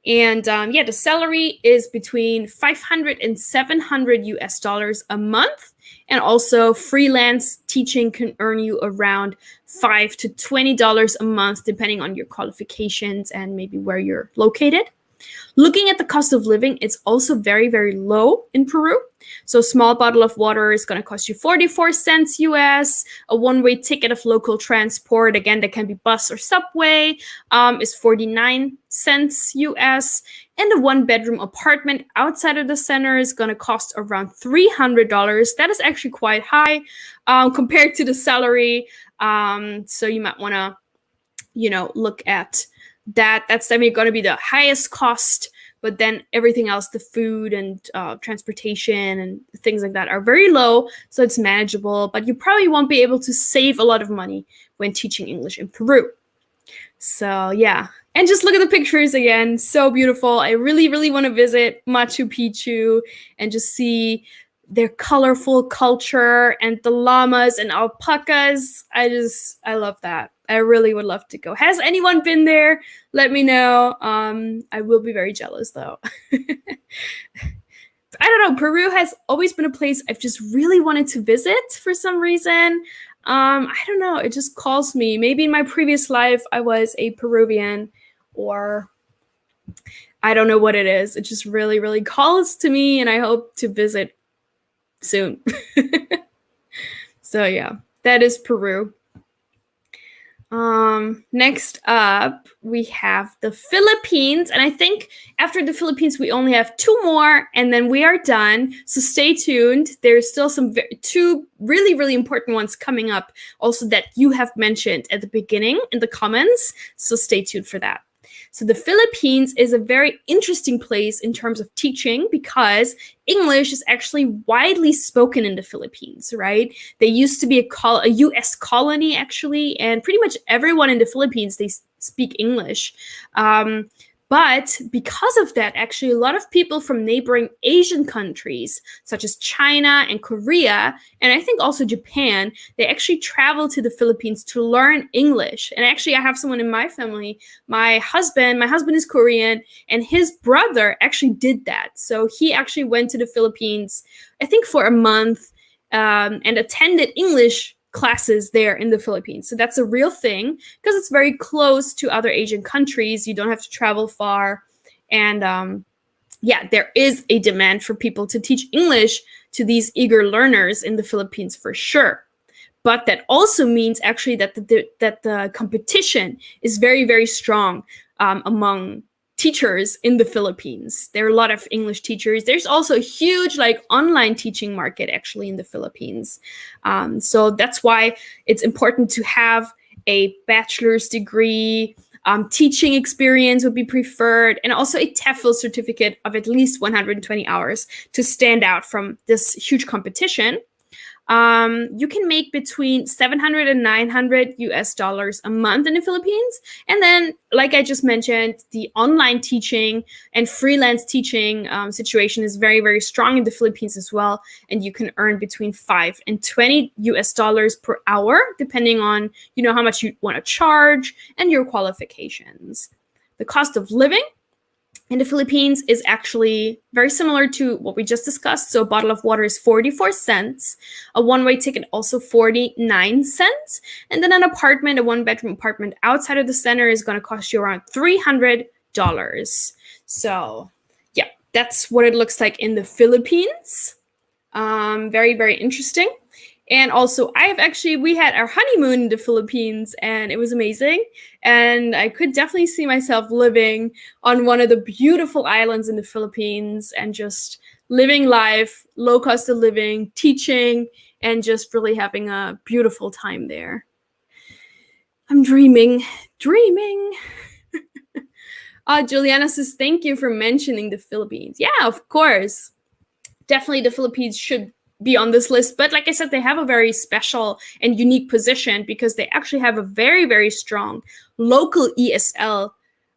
And yeah, the salary is between 500 and 700 US dollars a month. And also freelance teaching can earn you around $5 to $20 a month, depending on your qualifications and maybe where you're located. Looking at the cost of living, it's also very, very low in Peru. So a small bottle of water is going to cost you 44 cents US. A one-way ticket of local transport, again, that can be bus or subway, is 49 cents US. And a one-bedroom apartment outside of the center is going to cost around $300. That is actually quite high compared to the salary. So you might want to, look at that. That's definitely going to be the highest cost, but then everything else, the food and transportation and things like that, are very low, so it's manageable, but you probably won't be able to save a lot of money when teaching English in Peru. So yeah, and just look at the pictures again, so beautiful. I really, really want to visit Machu Picchu and just see their colorful culture and the llamas and alpacas. I love that. I really would love to go. Has anyone been there? Let me know. I will be very jealous though. I don't know. Peru has always been a place I've just really wanted to visit for some reason. I don't know. It just calls me. Maybe in my previous life I was a Peruvian, or I don't know what it is. It just really, really calls to me, and I hope to visit soon. So yeah, that is Peru. Next up, we have the Philippines, and I think after the Philippines we only have two more and then we are done, so stay tuned. There's still two really, really important ones coming up also that you have mentioned at the beginning in the comments, so stay tuned for that. So the Philippines is a very interesting place in terms of teaching because English is actually widely spoken in the Philippines, right? They used to be a US colony, actually, and pretty much everyone in the Philippines, they speak English. But because of that, actually, a lot of people from neighboring Asian countries, such as China and Korea, and I think also Japan, they actually travel to the Philippines to learn English. And actually, I have someone in my family, my husband is Korean, and his brother actually did that. So he actually went to the Philippines, I think for a month, and attended English classes there in the Philippines. So that's a real thing because it's very close to other Asian countries. You don't have to travel far. And yeah, there is a demand for people to teach English to these eager learners in the Philippines for sure. But that also means actually that the competition is very, very strong among teachers in the Philippines. There are a lot of English teachers. There's also a huge online teaching market actually in the Philippines. So that's why it's important to have a bachelor's degree. Teaching experience would be preferred, and also a TEFL certificate of at least 120 hours to stand out from this huge competition. you can make between 700 and 900 US dollars a month in the Philippines. And then, like I just mentioned, the online teaching and freelance teaching situation is very, very strong in the Philippines as well. And you can earn between 5 and 20 US dollars per hour, depending on, how much you want to charge and your qualifications. The cost of living in the Philippines is actually very similar to what we just discussed. So a bottle of water is 44 cents, a one-way ticket also 49 cents, and then a one-bedroom apartment outside of the center is going to cost you around $300. So yeah, that's what it looks like in the Philippines. Very, very interesting. And also, we had our honeymoon in the Philippines, and it was amazing. And I could definitely see myself living on one of the beautiful islands in the Philippines and just living life, low cost of living, teaching, and just really having a beautiful time there. I'm dreaming. Juliana says, thank you for mentioning the Philippines. Yeah, of course. Definitely the Philippines should be on this list. But like I said, they have a very special and unique position because they actually have a very, very strong local ESL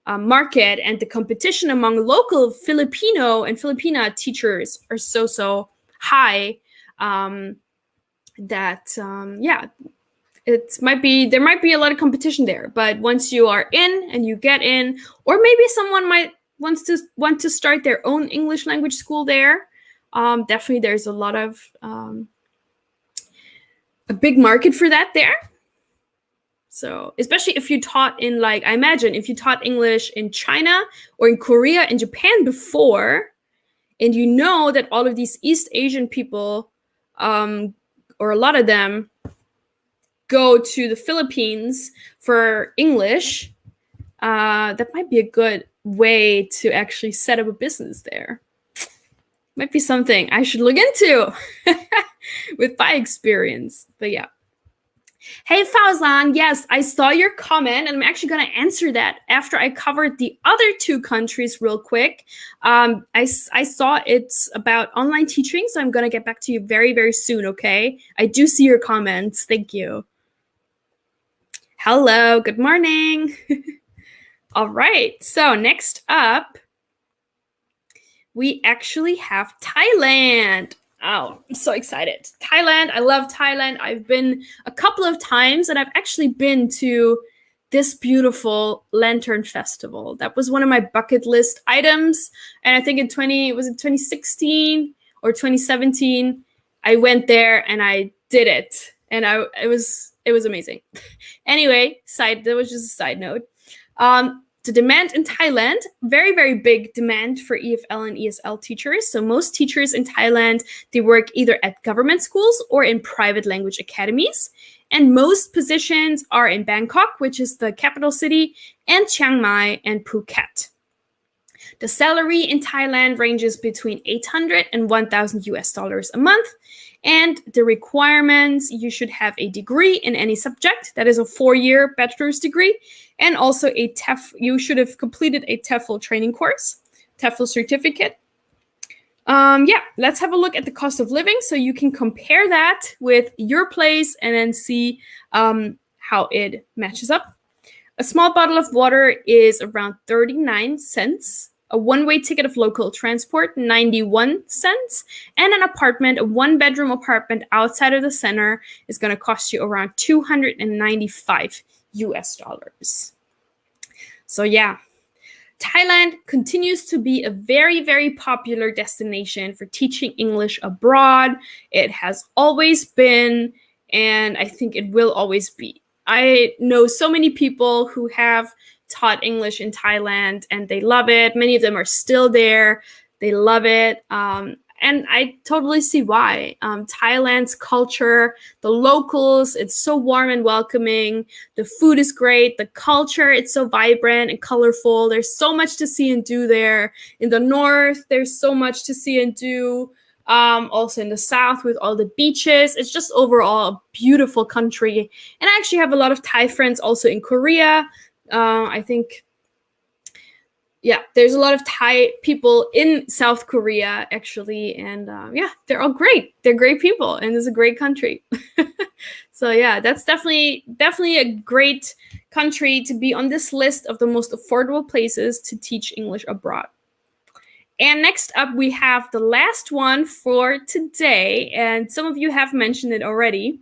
market, and the competition among local Filipino and Filipina teachers are so high that there might be a lot of competition there. But once you are in and you get in, or maybe someone might want to start their own English language school there, definitely there's a lot of a big market for that there. So especially if you taught in, like, I imagine if you taught English in China or in Korea and Japan before, and you know that all of these East Asian people, or a lot of them, go to the Philippines for English, that might be a good way to actually set up a business there. Might be something I should look into with my experience. But yeah. Hey, Fauzan, yes, I saw your comment, and I'm actually going to answer that after I covered the other two countries real quick. I saw it's about online teaching, so I'm going to get back to you very, very soon, okay? I do see your comments. Thank you. Hello, good morning. All right, so next up, we actually have Thailand. Oh, I'm so excited. Thailand, I love Thailand. I've been a couple of times, and I've actually been to this beautiful Lantern Festival. That was one of my bucket list items. And I think in 2016 or 2017, I went there and I did it. And it was amazing. Anyway, that was just a side note. The demand in Thailand, very, very big demand for EFL and ESL teachers. So most teachers in Thailand, they work either at government schools or in private language academies. And most positions are in Bangkok, which is the capital city, and Chiang Mai and Phuket. The salary in Thailand ranges between 800 and 1,000 US dollars a month. And the requirements, you should have a degree in any subject. That is a 4-year bachelor's degree. And also you should have completed a TEFL training course, TEFL certificate. Let's have a look at the cost of living so you can compare that with your place and then see how it matches up. A small bottle of water is around 39 cents. A one-way ticket of local transport, 91 cents. And an apartment, a one-bedroom apartment outside of the center, is going to cost you around 295 US dollars. So yeah, Thailand continues to be a very, very popular destination for teaching English abroad. It has always been, and I think it will always be. I know so many people who have taught English in Thailand and they love it. Many of them are still there. They love it. And I totally see why. Thailand's culture, the locals, it's so warm and welcoming. The food is great. The culture, it's so vibrant and colorful. There's so much to see and do there. In the north, there's so much to see and do. Also in the south with all the beaches. It's just overall a beautiful country. And I actually have a lot of Thai friends also in Korea. I think yeah, there's a lot of Thai people in South Korea actually, and yeah, they're all great. They're great people, and it's a great country. So yeah, that's definitely a great country to be on this list of the most affordable places to teach English abroad. And next up, we have the last one for today, and some of you have mentioned it already.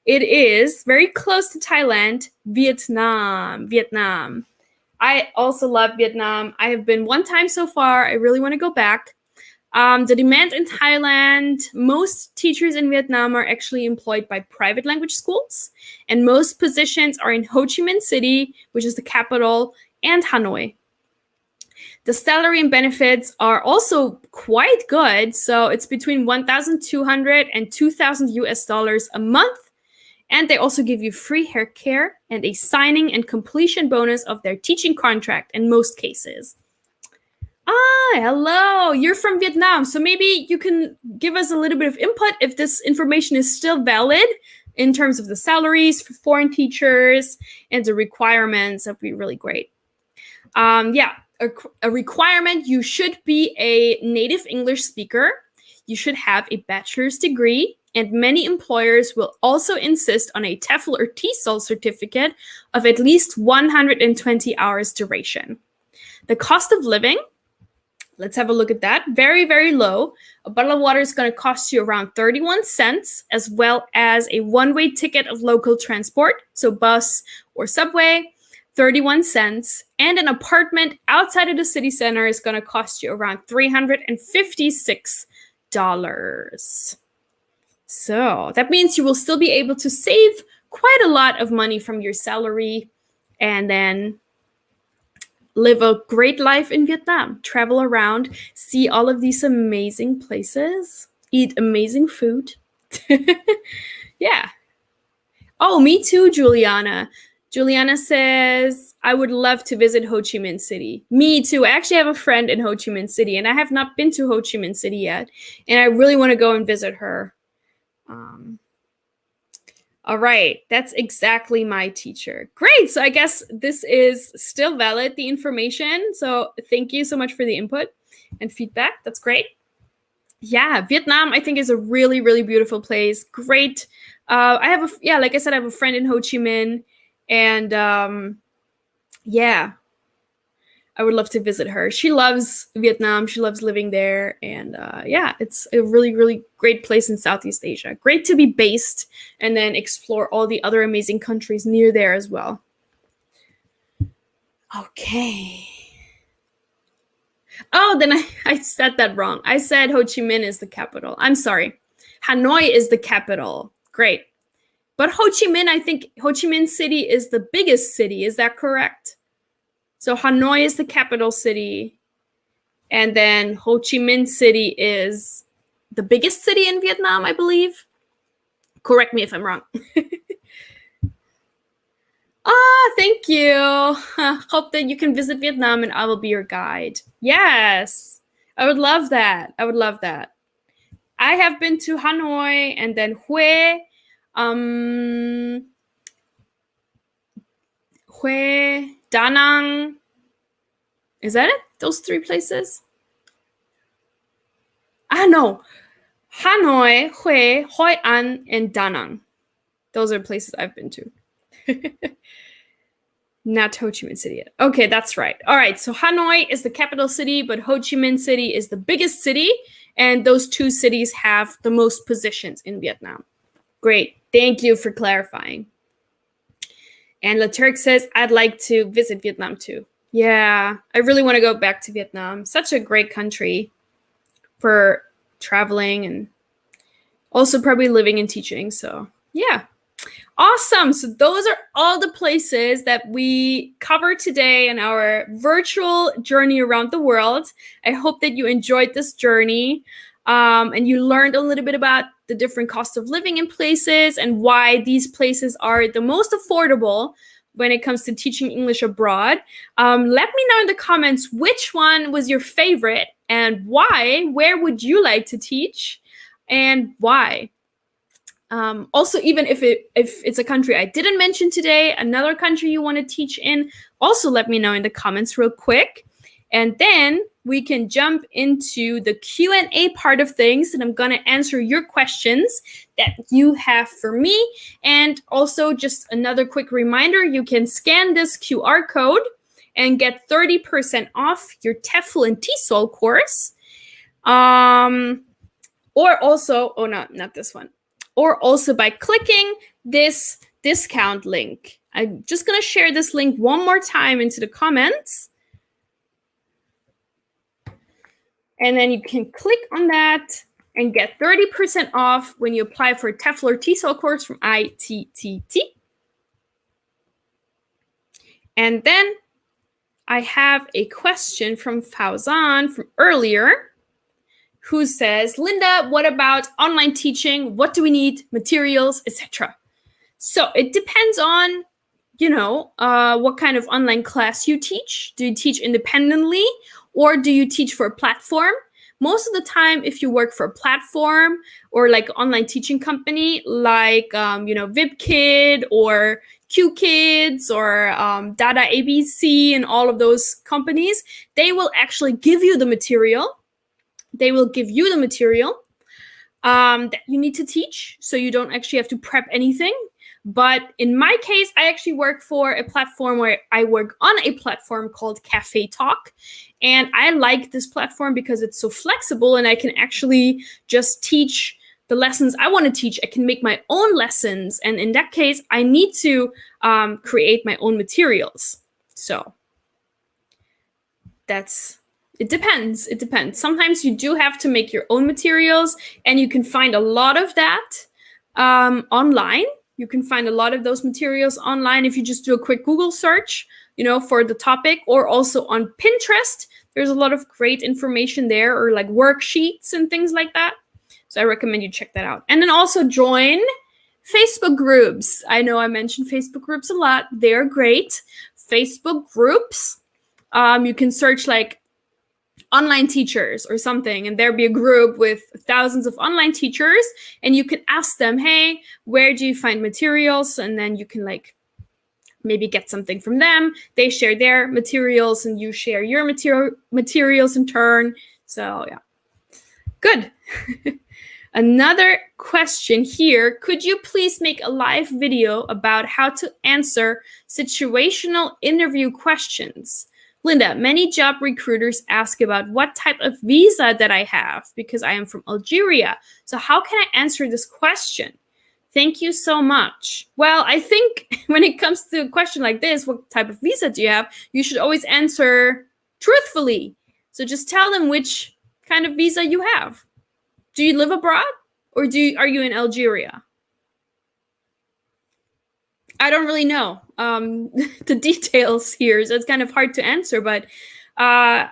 It is very close to Thailand, Vietnam. Vietnam. I also love Vietnam. I have been one time so far. I really want to go back. The demand in Thailand, most teachers in Vietnam are actually employed by private language schools, and most positions are in Ho Chi Minh City, which is the capital, and Hanoi. The salary and benefits are also quite good. So it's between 1,200 and 2,000 US dollars a month. And they also give you free hair care and a signing and completion bonus of their teaching contract in most cases. Ah, hello. You're from Vietnam. So maybe you can give us a little bit of input if this information is still valid in terms of the salaries for foreign teachers and the requirements. That'd be really great. Yeah, a requirement, you should be a native English speaker. You should have a bachelor's degree, and many employers will also insist on a TEFL or TESOL certificate of at least 120 hours duration. The cost of living, let's have a look at that. Very, very low. A bottle of water is going to cost you around 31 cents, as well as a one-way ticket of local transport, so bus or subway, 31 cents, and an apartment outside of the city center is going to cost you around $356. So that means you will still be able to save quite a lot of money from your salary and then live a great life in Vietnam. Travel around, see all of these amazing places, eat amazing food. Yeah. Oh, me too, Juliana. Juliana says, I would love to visit Ho Chi Minh City. Me too. I actually have a friend in Ho Chi Minh City, and I have not been to Ho Chi Minh City yet. And I really want to go and visit her. All right. That's exactly my teacher. Great. So I guess this is still valid, the information. So thank you so much for the input and feedback. That's great. Yeah, Vietnam, I think, is a really, really beautiful place. Great. Like I said, I have a friend in Ho Chi Minh. And yeah, I would love to visit her. She loves Vietnam. She loves living there. And yeah, it's a really, really great place in Southeast Asia. Great to be based and then explore all the other amazing countries near there as well. Okay. Oh, then I said that wrong. I said Ho Chi Minh is the capital. I'm sorry. Hanoi is the capital. Great. But Ho Chi Minh, I think Ho Chi Minh City is the biggest city. Is that correct? So Hanoi is the capital city. And then Ho Chi Minh City is the biggest city in Vietnam, I believe. Correct me if I'm wrong. Thank you. Hope that you can visit Vietnam and I will be your guide. Yes, I would love that. I would love that. I have been to Hanoi and then Hue, Da Nang. Is that it? Those three places? No. Hanoi, Hue, Hoi An, and Da Nang. Those are places I've been to. Not Ho Chi Minh City yet. Okay, that's right. All right, so Hanoi is the capital city, but Ho Chi Minh City is the biggest city, and those two cities have the most positions in Vietnam. Great. Thank you for clarifying. And Laturk says, I'd like to visit Vietnam too. Yeah, I really want to go back to Vietnam. Such a great country for traveling and also probably living and teaching. So yeah. Awesome. So those are all the places that we covered today in our virtual journey around the world. I hope that you enjoyed this journey and you learned a little bit about the different costs of living in places and why these places are the most affordable when it comes to teaching English abroad. Let me know in the comments which one was your favorite and why. Where would you like to teach and why? Also, even if it's a country I didn't mention today, another country you want to teach in, also let me know in the comments real quick. And then we can jump into the Q&A part of things, and I'm going to answer your questions that you have for me. And also, just another quick reminder, you can scan this QR code and get 30% off your TEFL and TESOL course. Or also, oh no, not this one. Or also by clicking this discount link. I'm just going to share this link one more time into the comments. And then you can click on that and get 30% off when you apply for a TEFL or TESOL course from ITTT. And then I have a question from Fauzan from earlier, who says, Linda, what about online teaching? What do we need? Materials, etc. So it depends on, what kind of online class you teach. Do you teach independently, or do you teach for a platform? Most of the time, if you work for a platform or like online teaching company, like, VipKid or QKids or Dada ABC and all of those companies, they will actually give you the material. They will give you the material that you need to teach, so you don't actually have to prep anything. But in my case, I actually work for a platform where I work on a platform called Cafe Talk. And I like this platform because it's so flexible and I can actually just teach the lessons I want to teach. I can make my own lessons. And in that case, I need to create my own materials. So it depends. It depends. Sometimes you do have to make your own materials, and you can find a lot of that online. You can find a lot of those materials online if you just do a quick Google search, for the topic, or also on Pinterest. There's a lot of great information there, or like worksheets and things like that. So I recommend you check that out. And then also join Facebook groups. I know I mentioned Facebook groups a lot. They're great. Facebook groups. You can search like online teachers or something, and there'll be a group with thousands of online teachers, and you can ask them, hey, where do you find materials? And then you can like maybe get something from them. They share their materials and you share your materials in turn. So yeah, good. Another question here. Could you please make a live video about how to answer situational interview questions? Linda, many job recruiters ask about what type of visa that I have because I am from Algeria. So how can I answer this question? Thank you so much. Well, I think when it comes to a question like this, what type of visa do you have? You should always answer truthfully. So just tell them which kind of visa you have. Do you live abroad, or are you in Algeria? I don't really know the details here, so it's kind of hard to answer. But I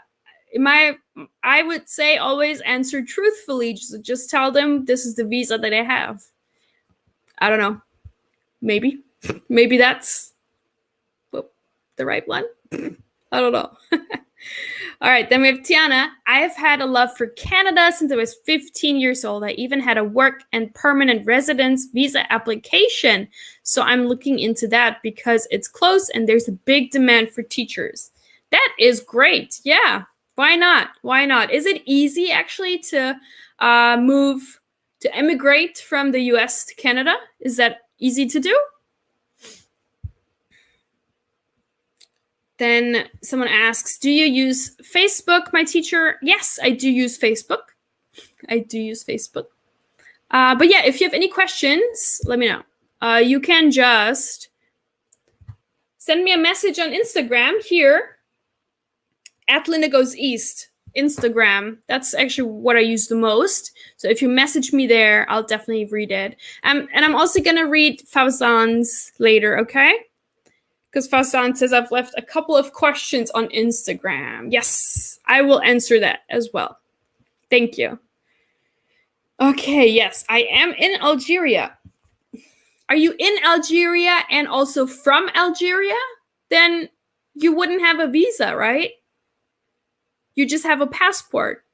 would say always answer truthfully. Just tell them this is the visa that I have. I don't know. Maybe that's the right one. I don't know. All right, then we have Tiana. I have had a love for Canada since I was 15 years old. I even had a work and permanent residence visa application. So I'm looking into that because it's close and there's a big demand for teachers. That is great. Yeah, why not? Why not? Is it easy actually to emigrate from the US to Canada? Is that easy to do? Then someone asks, do you use Facebook, my teacher? Yes, I do use Facebook. But yeah, if you have any questions, let me know. You can just send me a message on Instagram here at Linda Goes East. Instagram. That's actually what I use the most. So if you message me there, I'll definitely read it. And I'm also going to read Fauzan's later, okay? Because Fauzan says I've left a couple of questions on Instagram. Yes, I will answer that as well. Thank you. Okay, yes, I am in Algeria. Are you in Algeria and also from Algeria? Then you wouldn't have a visa, right? You just have a passport.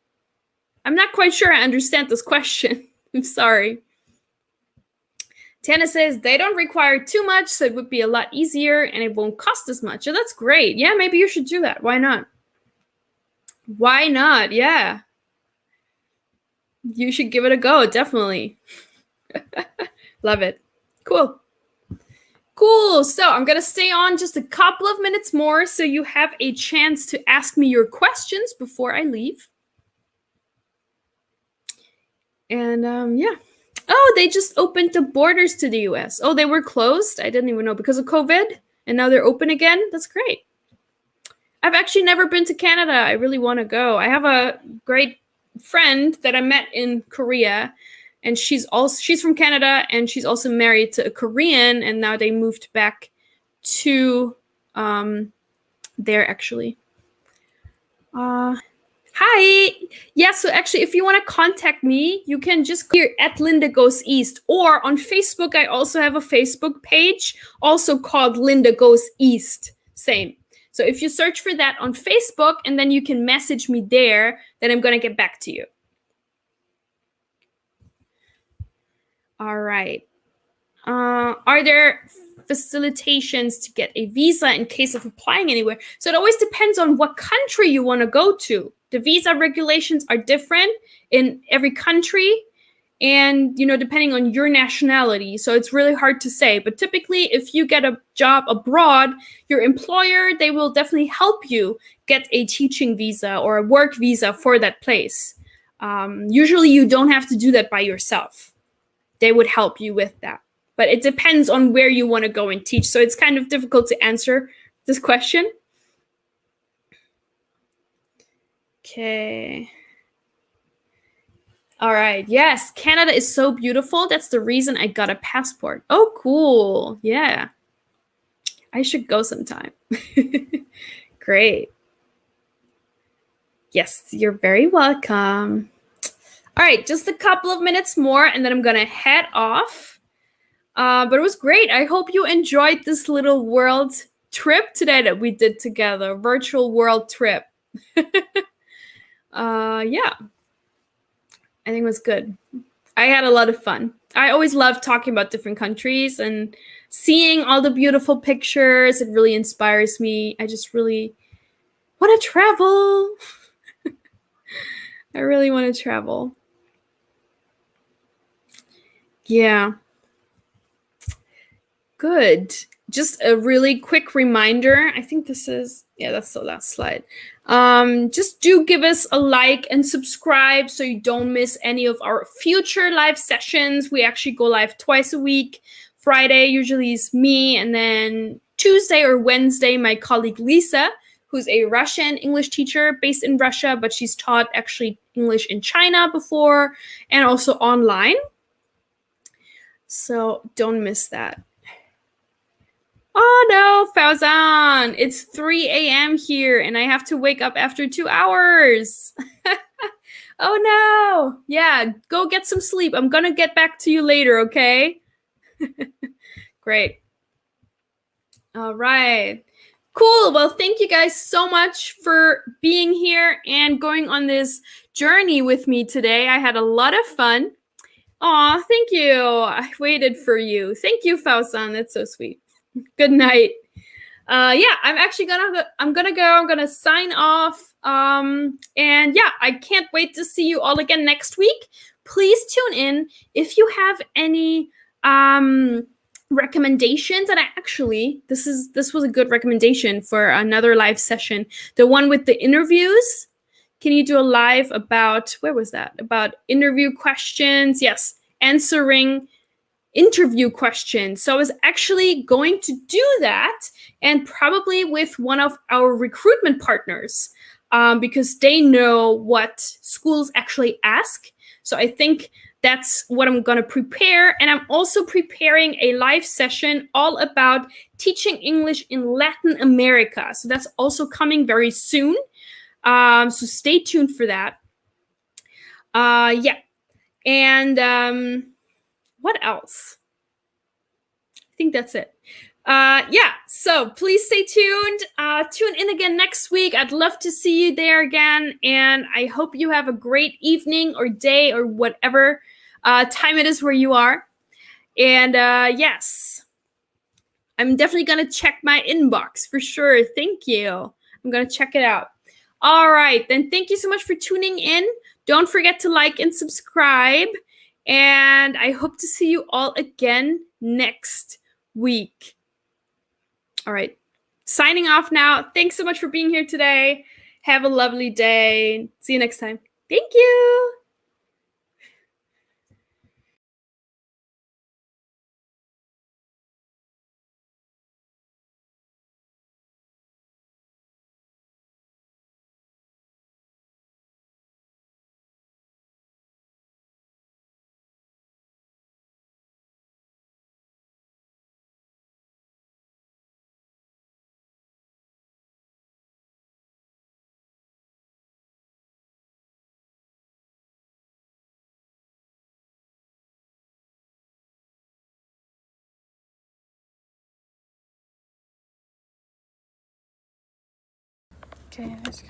I'm not quite sure I understand this question. I'm sorry. Tana says they don't require too much, so it would be a lot easier and it won't cost as much. Oh, that's great. Yeah, maybe you should do that. Why not? Why not? Yeah. You should give it a go, definitely. Love it. Cool. Cool. So I'm going to stay on just a couple of minutes more so you have a chance to ask me your questions before I leave. And yeah. Oh, they just opened the borders to the US. Oh, they were closed? I didn't even know because of COVID. And now they're open again? That's great. I've actually never been to Canada. I really want to go. I have a great friend that I met in Korea, and she's from Canada, and she's also married to a Korean, and now they moved back to there actually. Hi. Yeah, so actually, if you want to contact me, you can just clear at Linda Goes East, or on Facebook. I also have a Facebook page, also called Linda Goes East. Same. So if you search for that on Facebook, and then you can message me there, then I'm going to get back to you. All right. Are there facilitations to get a visa in case of applying anywhere? So it always depends on what country you want to go to. The visa regulations are different in every country, and depending on your nationality. So it's really hard to say, but typically if you get a job abroad, your employer, they will definitely help you get a teaching visa or a work visa for that place. Usually you don't have to do that by yourself. They would help you with that, but it depends on where you want to go and teach. So it's kind of difficult to answer this question. Okay. All right. Yes, Canada is so beautiful. That's the reason I got a passport. Oh, cool. Yeah. I should go sometime. Great. Yes, you're very welcome. All right, just a couple of minutes more, and then I'm going to head off. But it was great. I hope you enjoyed this little world trip today that we did together, virtual world trip. Yeah. I think it was good. I had a lot of fun. I always love talking about different countries and seeing all the beautiful pictures. It really inspires me. I just really want to travel. I really want to travel. Yeah. Good. Just a really quick reminder. I think this is, yeah, that's the last slide. Just do give us a like and subscribe so you don't miss any of our future live sessions. We actually go live twice a week. Friday usually is me, and then Tuesday or Wednesday, my colleague Lisa, who's a Russian English teacher based in Russia, but she's taught actually English in China before and also online. So don't miss that. Oh no, Fauzan, it's 3 a.m. here and I have to wake up after 2 hours. Oh no. Yeah, go get some sleep. I'm gonna get back to you later, okay? Great. All right. Cool. Well, thank you guys so much for being here and going on this journey with me today. I had a lot of fun. Aw, thank you. I waited for you. Thank you, Fauzan. That's so sweet. Good night. Yeah, I'm actually gonna sign off. And yeah, I can't wait to see you all again next week. Please tune in if you have any recommendations. And this was a good recommendation for another live session. The one with the interviews. Can you do a live about, where was that? About interview questions? Yes, answering interview questions. So I was actually going to do that, and probably with one of our recruitment partners, because they know what schools actually ask. So I think that's what I'm going to prepare. And I'm also preparing a live session all about teaching English in Latin America. So that's also coming very soon. So stay tuned for that. Yeah. And what else? I think that's it. Yeah, so please stay tuned. Tune in again next week. I'd love to see you there again. And I hope you have a great evening or day or whatever time it is where you are. And yes, I'm definitely going to check my inbox for sure. Thank you. I'm going to check it out. All right, then thank you so much for tuning in. Don't forget to like and subscribe. And I hope to see you all again next week. All right, signing off now. Thanks so much for being here today. Have a lovely day. See you next time. Thank you. Okay, let's go.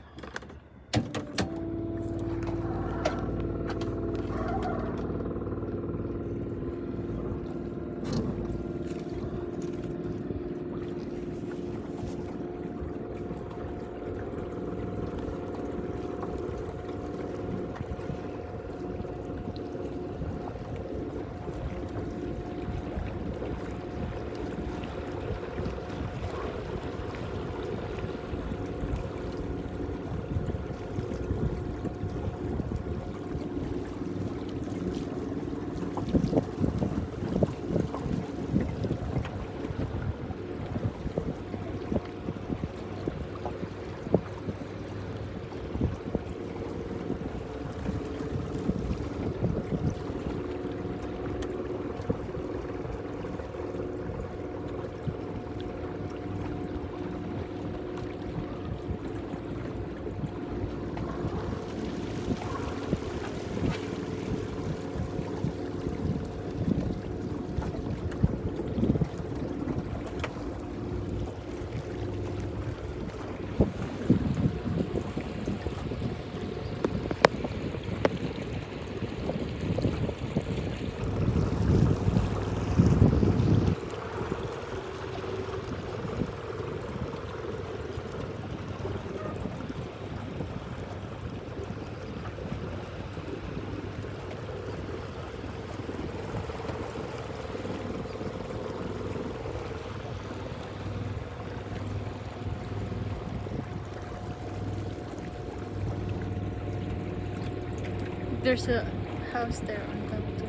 There's a house there on top too.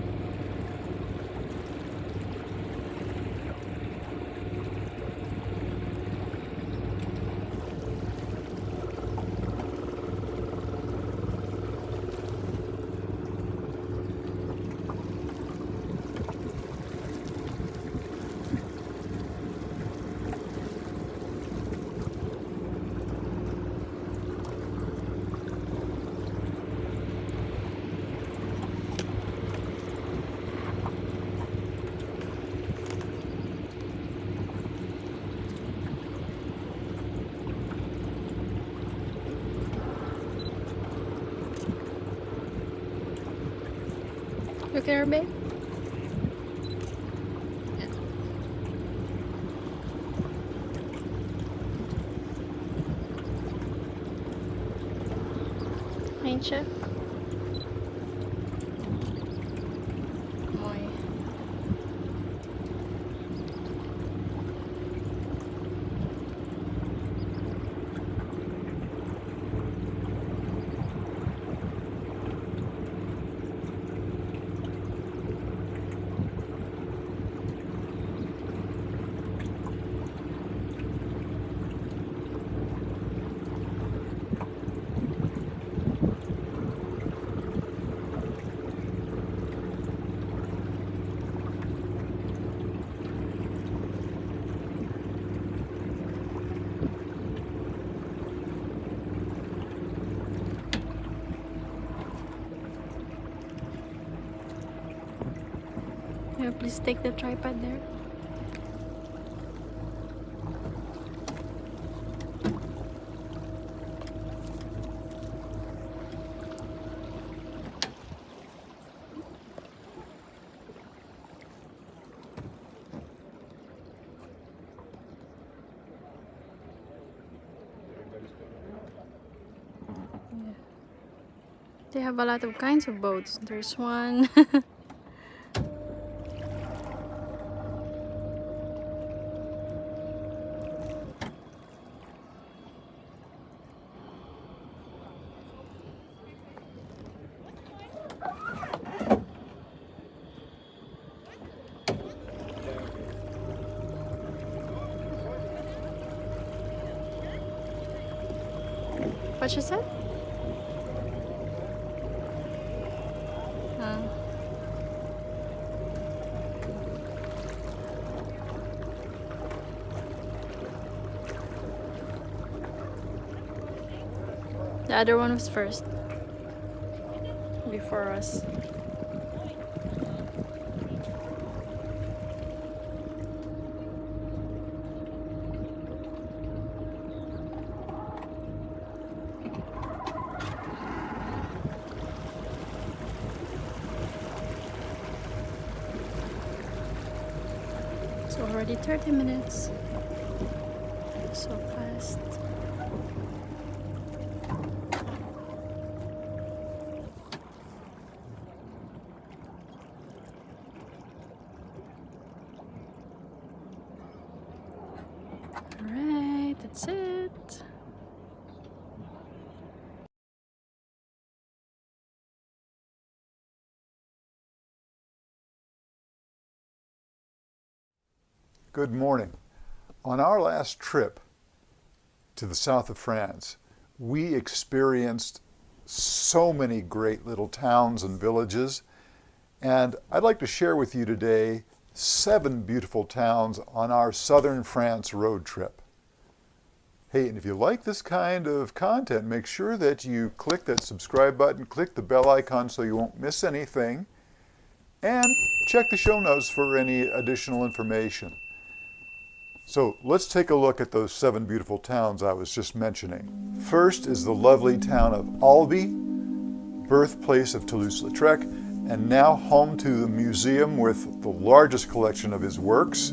Look at her, babe. Ain't you? Mooi. Yeah, please take the tripod there. They have a lot of kinds of boats. There's one. What she said? The other one was first. Before us. It's already 30 minutes. So fast. Alright, that's it. Good morning. On our last trip to the south of France, we experienced so many great little towns and villages, and I'd like to share with you today 7 beautiful towns on our southern France road trip. Hey, and if you like this kind of content, make sure that you click that subscribe button, click the bell icon so you won't miss anything, and check the show notes for any additional information. So let's take a look at those 7 beautiful towns I was just mentioning. First is the lovely town of Albi, birthplace of Toulouse-Lautrec, and now home to the museum with the largest collection of his works.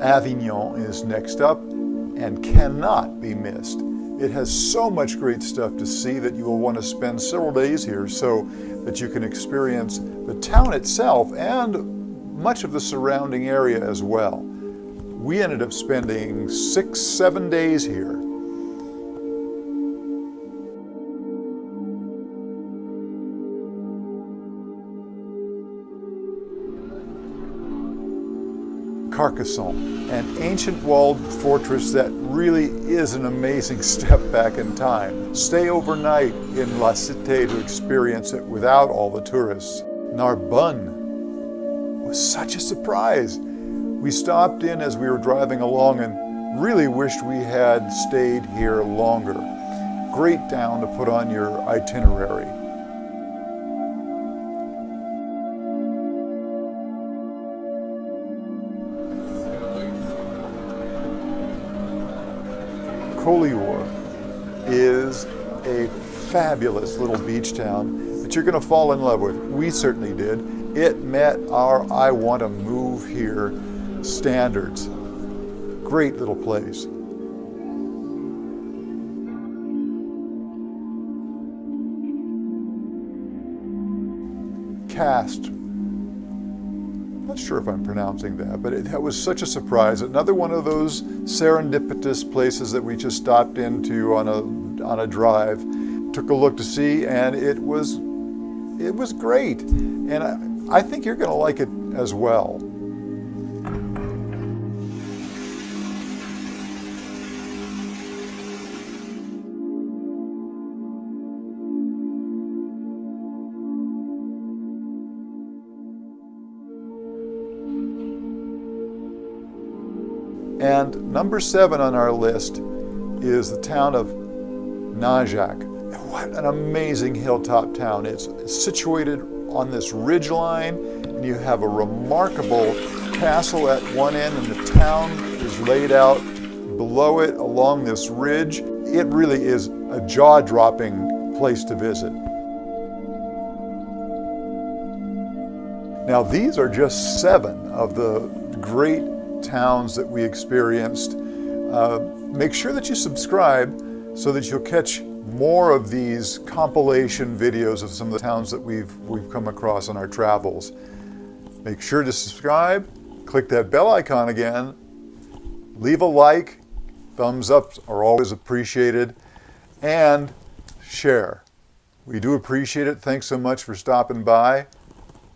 Avignon is next up and cannot be missed. It has so much great stuff to see that you will want to spend several days here so that you can experience the town itself and much of the surrounding area as well. We ended up spending 6-7 days here. Carcassonne, an ancient walled fortress that really is an amazing step back in time. Stay overnight in La Cité to experience it without all the tourists. Narbonne was such a surprise. We stopped in as we were driving along and really wished we had stayed here longer. Great town to put on your itinerary. Collioure is a fabulous little beach town that you're going to fall in love with. We certainly did. It met our I want to move here standards. Great little place. Castres. Not sure if I'm pronouncing that, but that was such a surprise. Another one of those serendipitous places that we just stopped into on a drive, took a look to see, and it was great. And I think you're going to like it as well. And number 7 on our list is the town of Najac. What an amazing hilltop town. It's situated on this ridge line, and you have a remarkable castle at one end, and the town is laid out below it along this ridge. It really is a jaw-dropping place to visit. Now, these are just 7 of the great towns that we experienced. Make sure that you subscribe so that you'll catch more of these compilation videos of some of the towns that we've come across on our travels. Make sure to subscribe, click that bell icon again, leave a like, thumbs up are always appreciated, and share. We do appreciate it. Thanks so much for stopping by.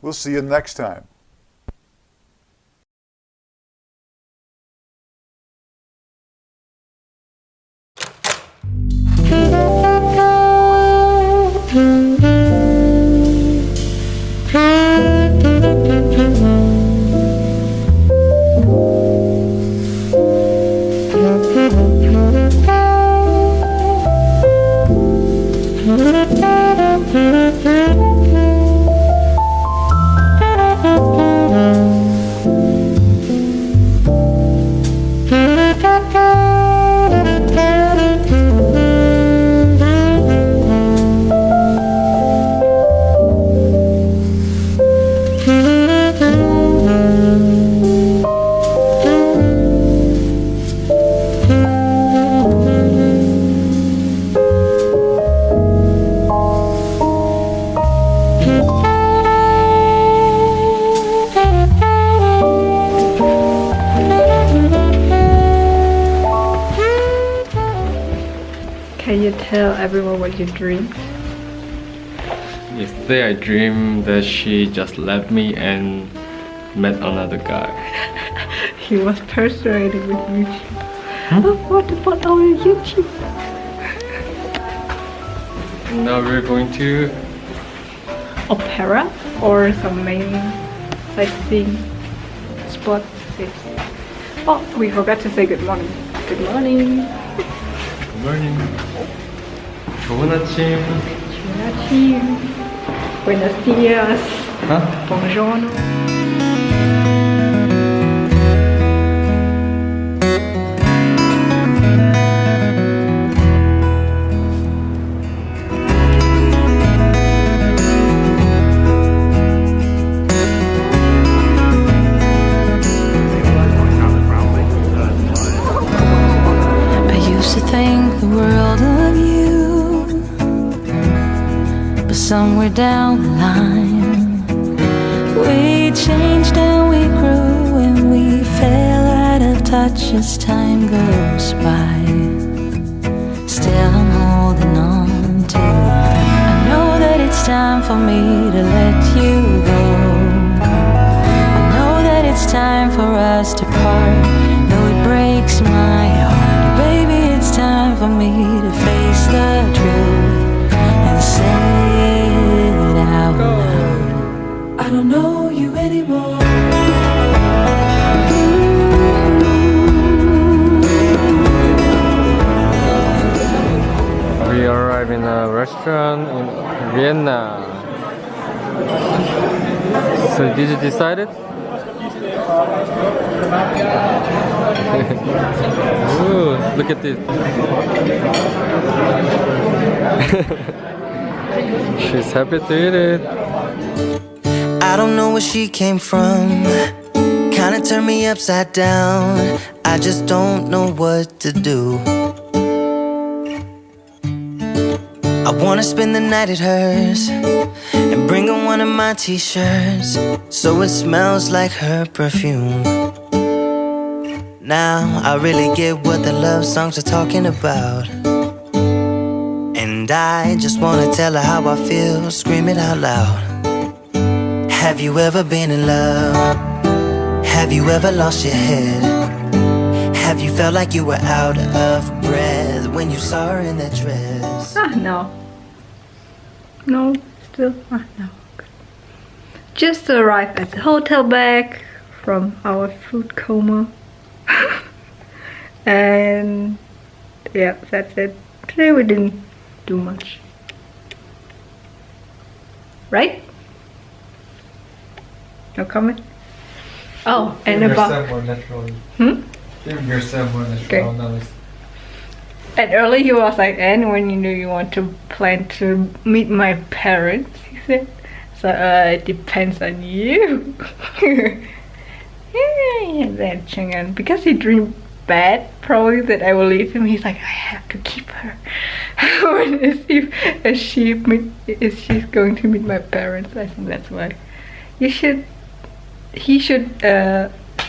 We'll see you next time. Can you tell everyone what you dreamed? Yesterday I dreamed that she just left me and met another guy. He was persuaded with YouTube. Oh, what about our YouTube? Now we're going to... Opera or some main sightseeing spot. Oh, we forgot to say good morning. Good morning. Good morning. 좋은 아침. Buenos a침. Buenos dias. Huh? Buongiorno. Think the world of you, but somewhere down the line we changed and we grew and we fell out of touch as time goes by. Still I'm holding on to you. I know that it's time for me to let you go. I know that it's time for us to part, though it breaks my heart. Baby, it's time for me to face the truth and say it out loud. I don't know you anymore. We arrived in a restaurant in Vienna. So did you decide it? Ooh, look at this. She's happy to eat it. I don't know where she came from. Kinda turned me upside down. I just don't know what to do. I wanna spend the night at hers and bring her one of my t-shirts so it smells like her perfume. Now I really get what the love songs are talking about, and I just wanna tell her how I feel, scream it out loud. Have you ever been in love? Have you ever lost your head? Have you felt like you were out of breath when you saw her in that dress? No. No, still. No. Just arrived at the hotel back from our food coma. And yeah, that's it. Today we didn't do much. Right? No comment? Oh, and Give about... yourself more naturally. Hmm? Give yourself more Okay. natural. And early he was like, and when you know you want to plan to meet my parents, he said. So it depends on you. And then Chang'an, because he dreamed bad, probably that I will leave him. He's like, I have to keep her. When if she's going to meet my parents, I think that's why. He should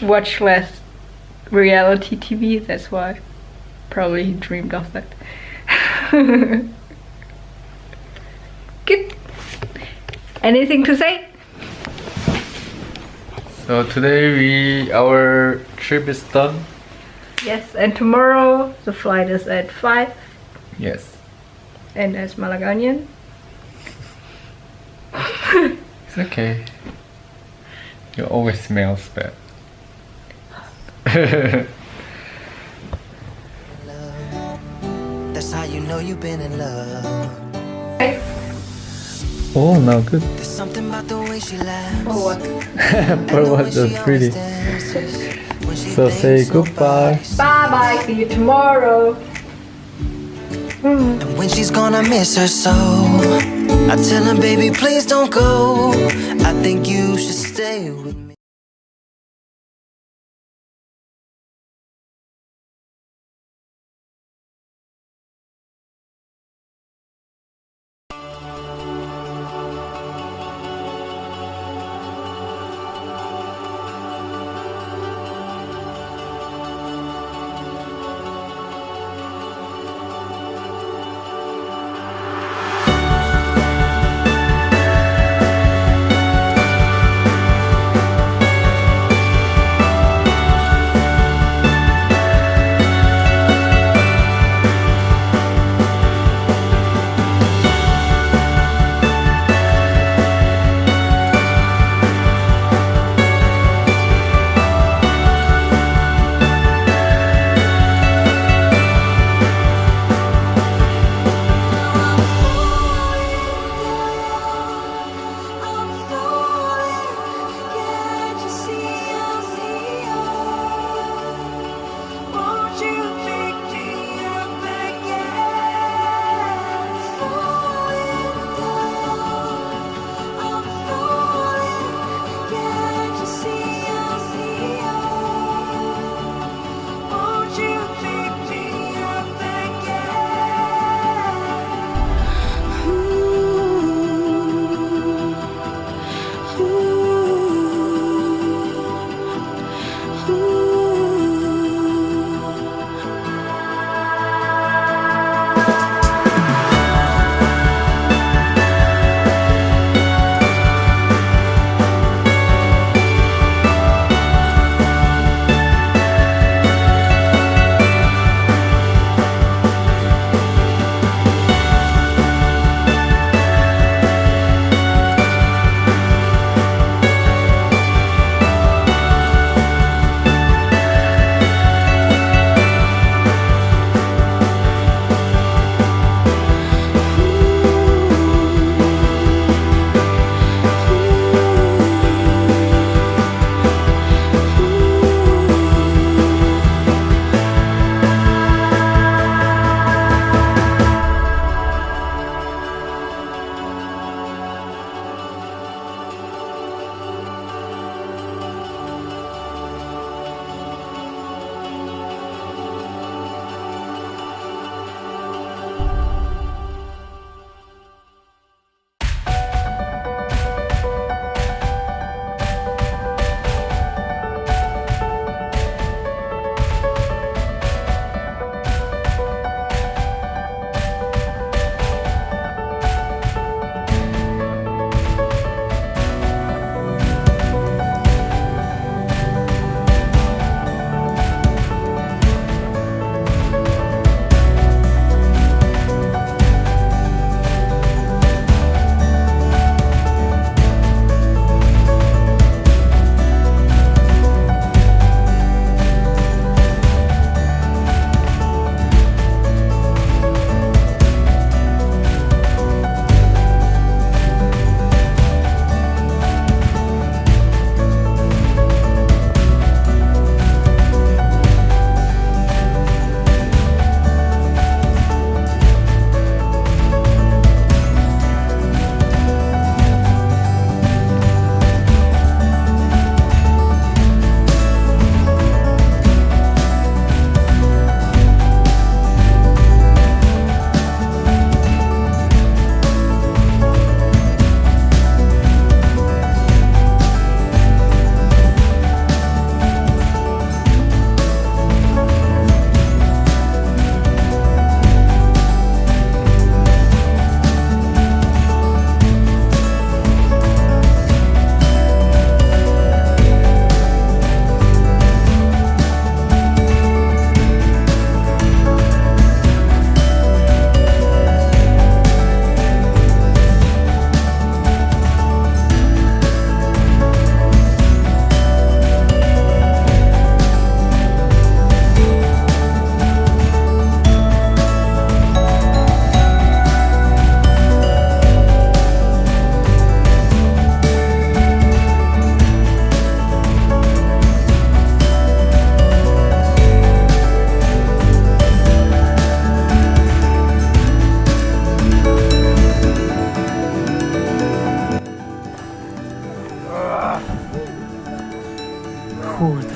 watch less reality TV. That's why. Probably he dreamed of that. Good. Anything to say? So today our trip is done. Yes, and tomorrow the flight is at 5. Yes. And there's Malaganian. It's okay. You always smells bad. That's how you know you've been in love. Oh, no, good. There's something about the way she laughs. For what? For what so pretty. So say goodbye. Bye bye, see you tomorrow. And when she's gone, I miss her so. I tell her, baby, please don't go. I think you should stay with me.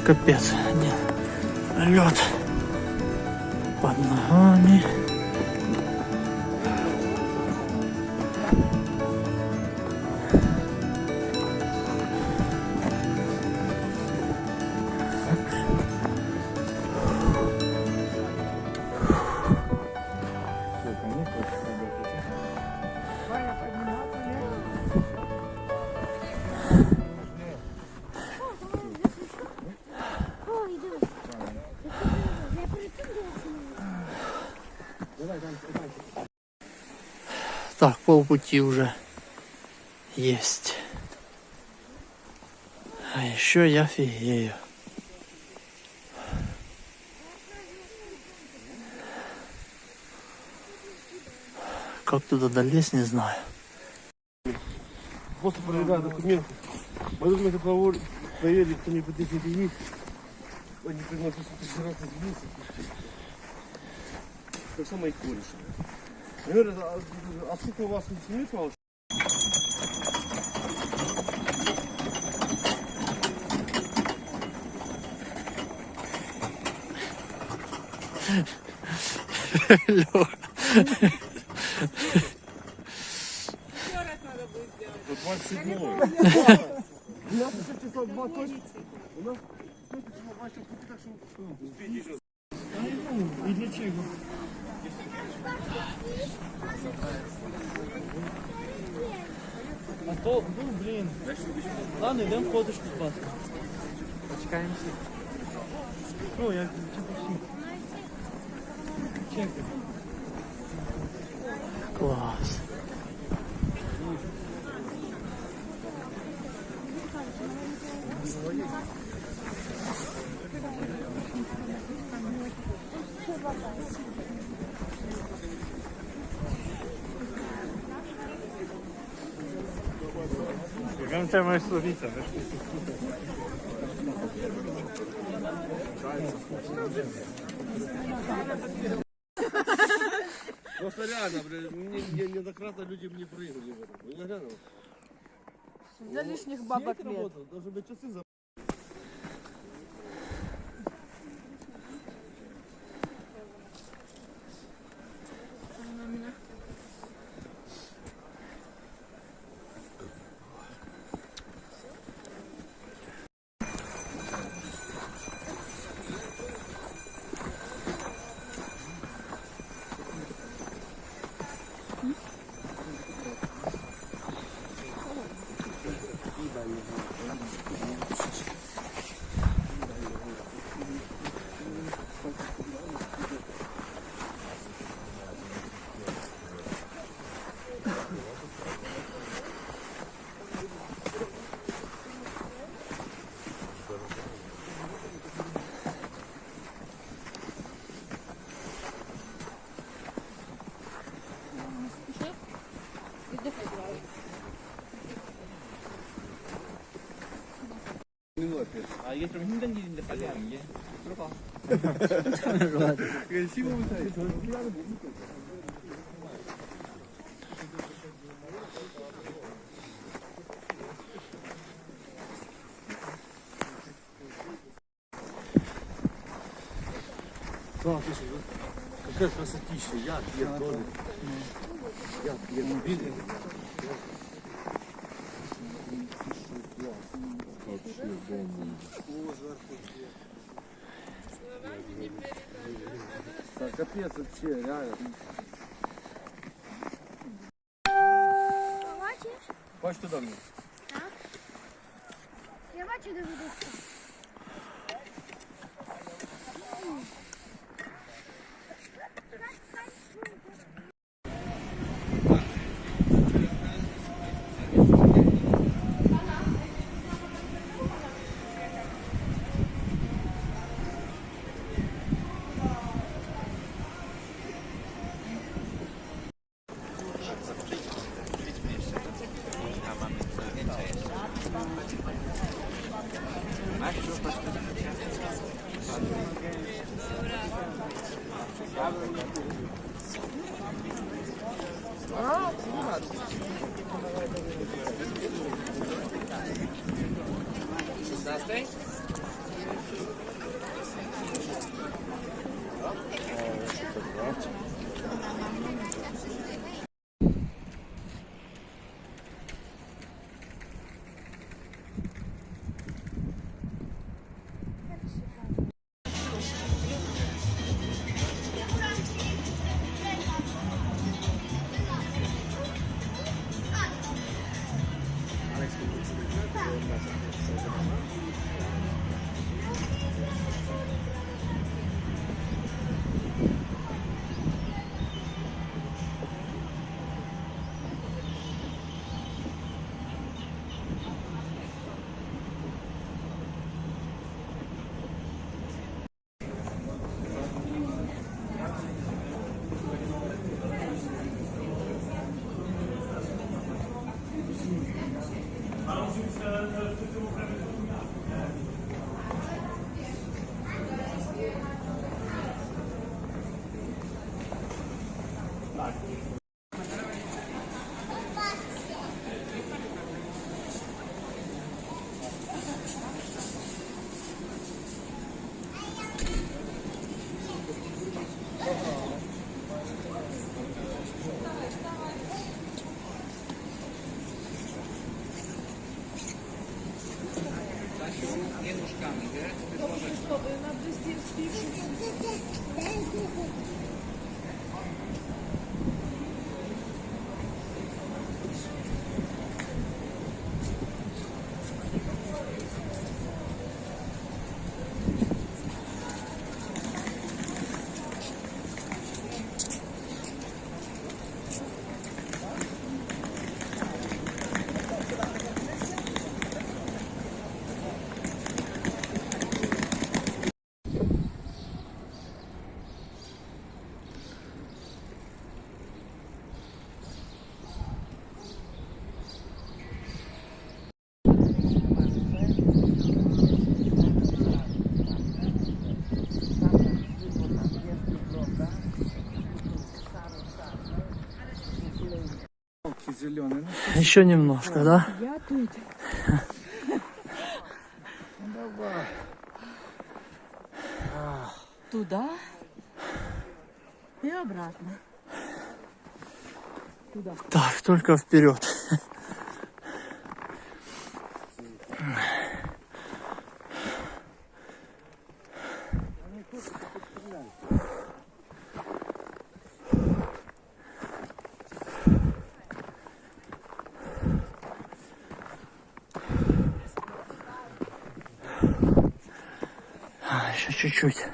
капец. Лед под ногами. Так, полпути уже есть. А еще я фигею. Как туда долезть, не знаю. Просто проверяю документы. Мои документы проверили, кто не будет есть. Они приносят раз избился. Так само и кореши. Говорят, а сколько у вас не метров? Вот 27-й. У нас еще часа 2 точно. У нас часа 2 часа пути, так что успеть еще. И для чего? А то, ну блин. Ладно, идем фоточку спать. Почекаемся. Ну, я чекаю. Класс. Как тебя моя словица? Просто реально, неоднократно люди мне прыгали в этом. Я реально. Для лишних бабок нет. Даже бы часы за... 아 이게 좀 힘든 일인데 빨리 하는 게. 들어가. 그 15분 사이 저는 피하는 못 느껴요. Да, слушай, какая красотища, я домик. Я видел. Так, капец вообще, реально. Бачиш? Бачиш туди мені? Я бачу, де ведеться. Зеленый. Еще немножко, да? Туда и обратно. Так, только вперед. Еще чуть-чуть.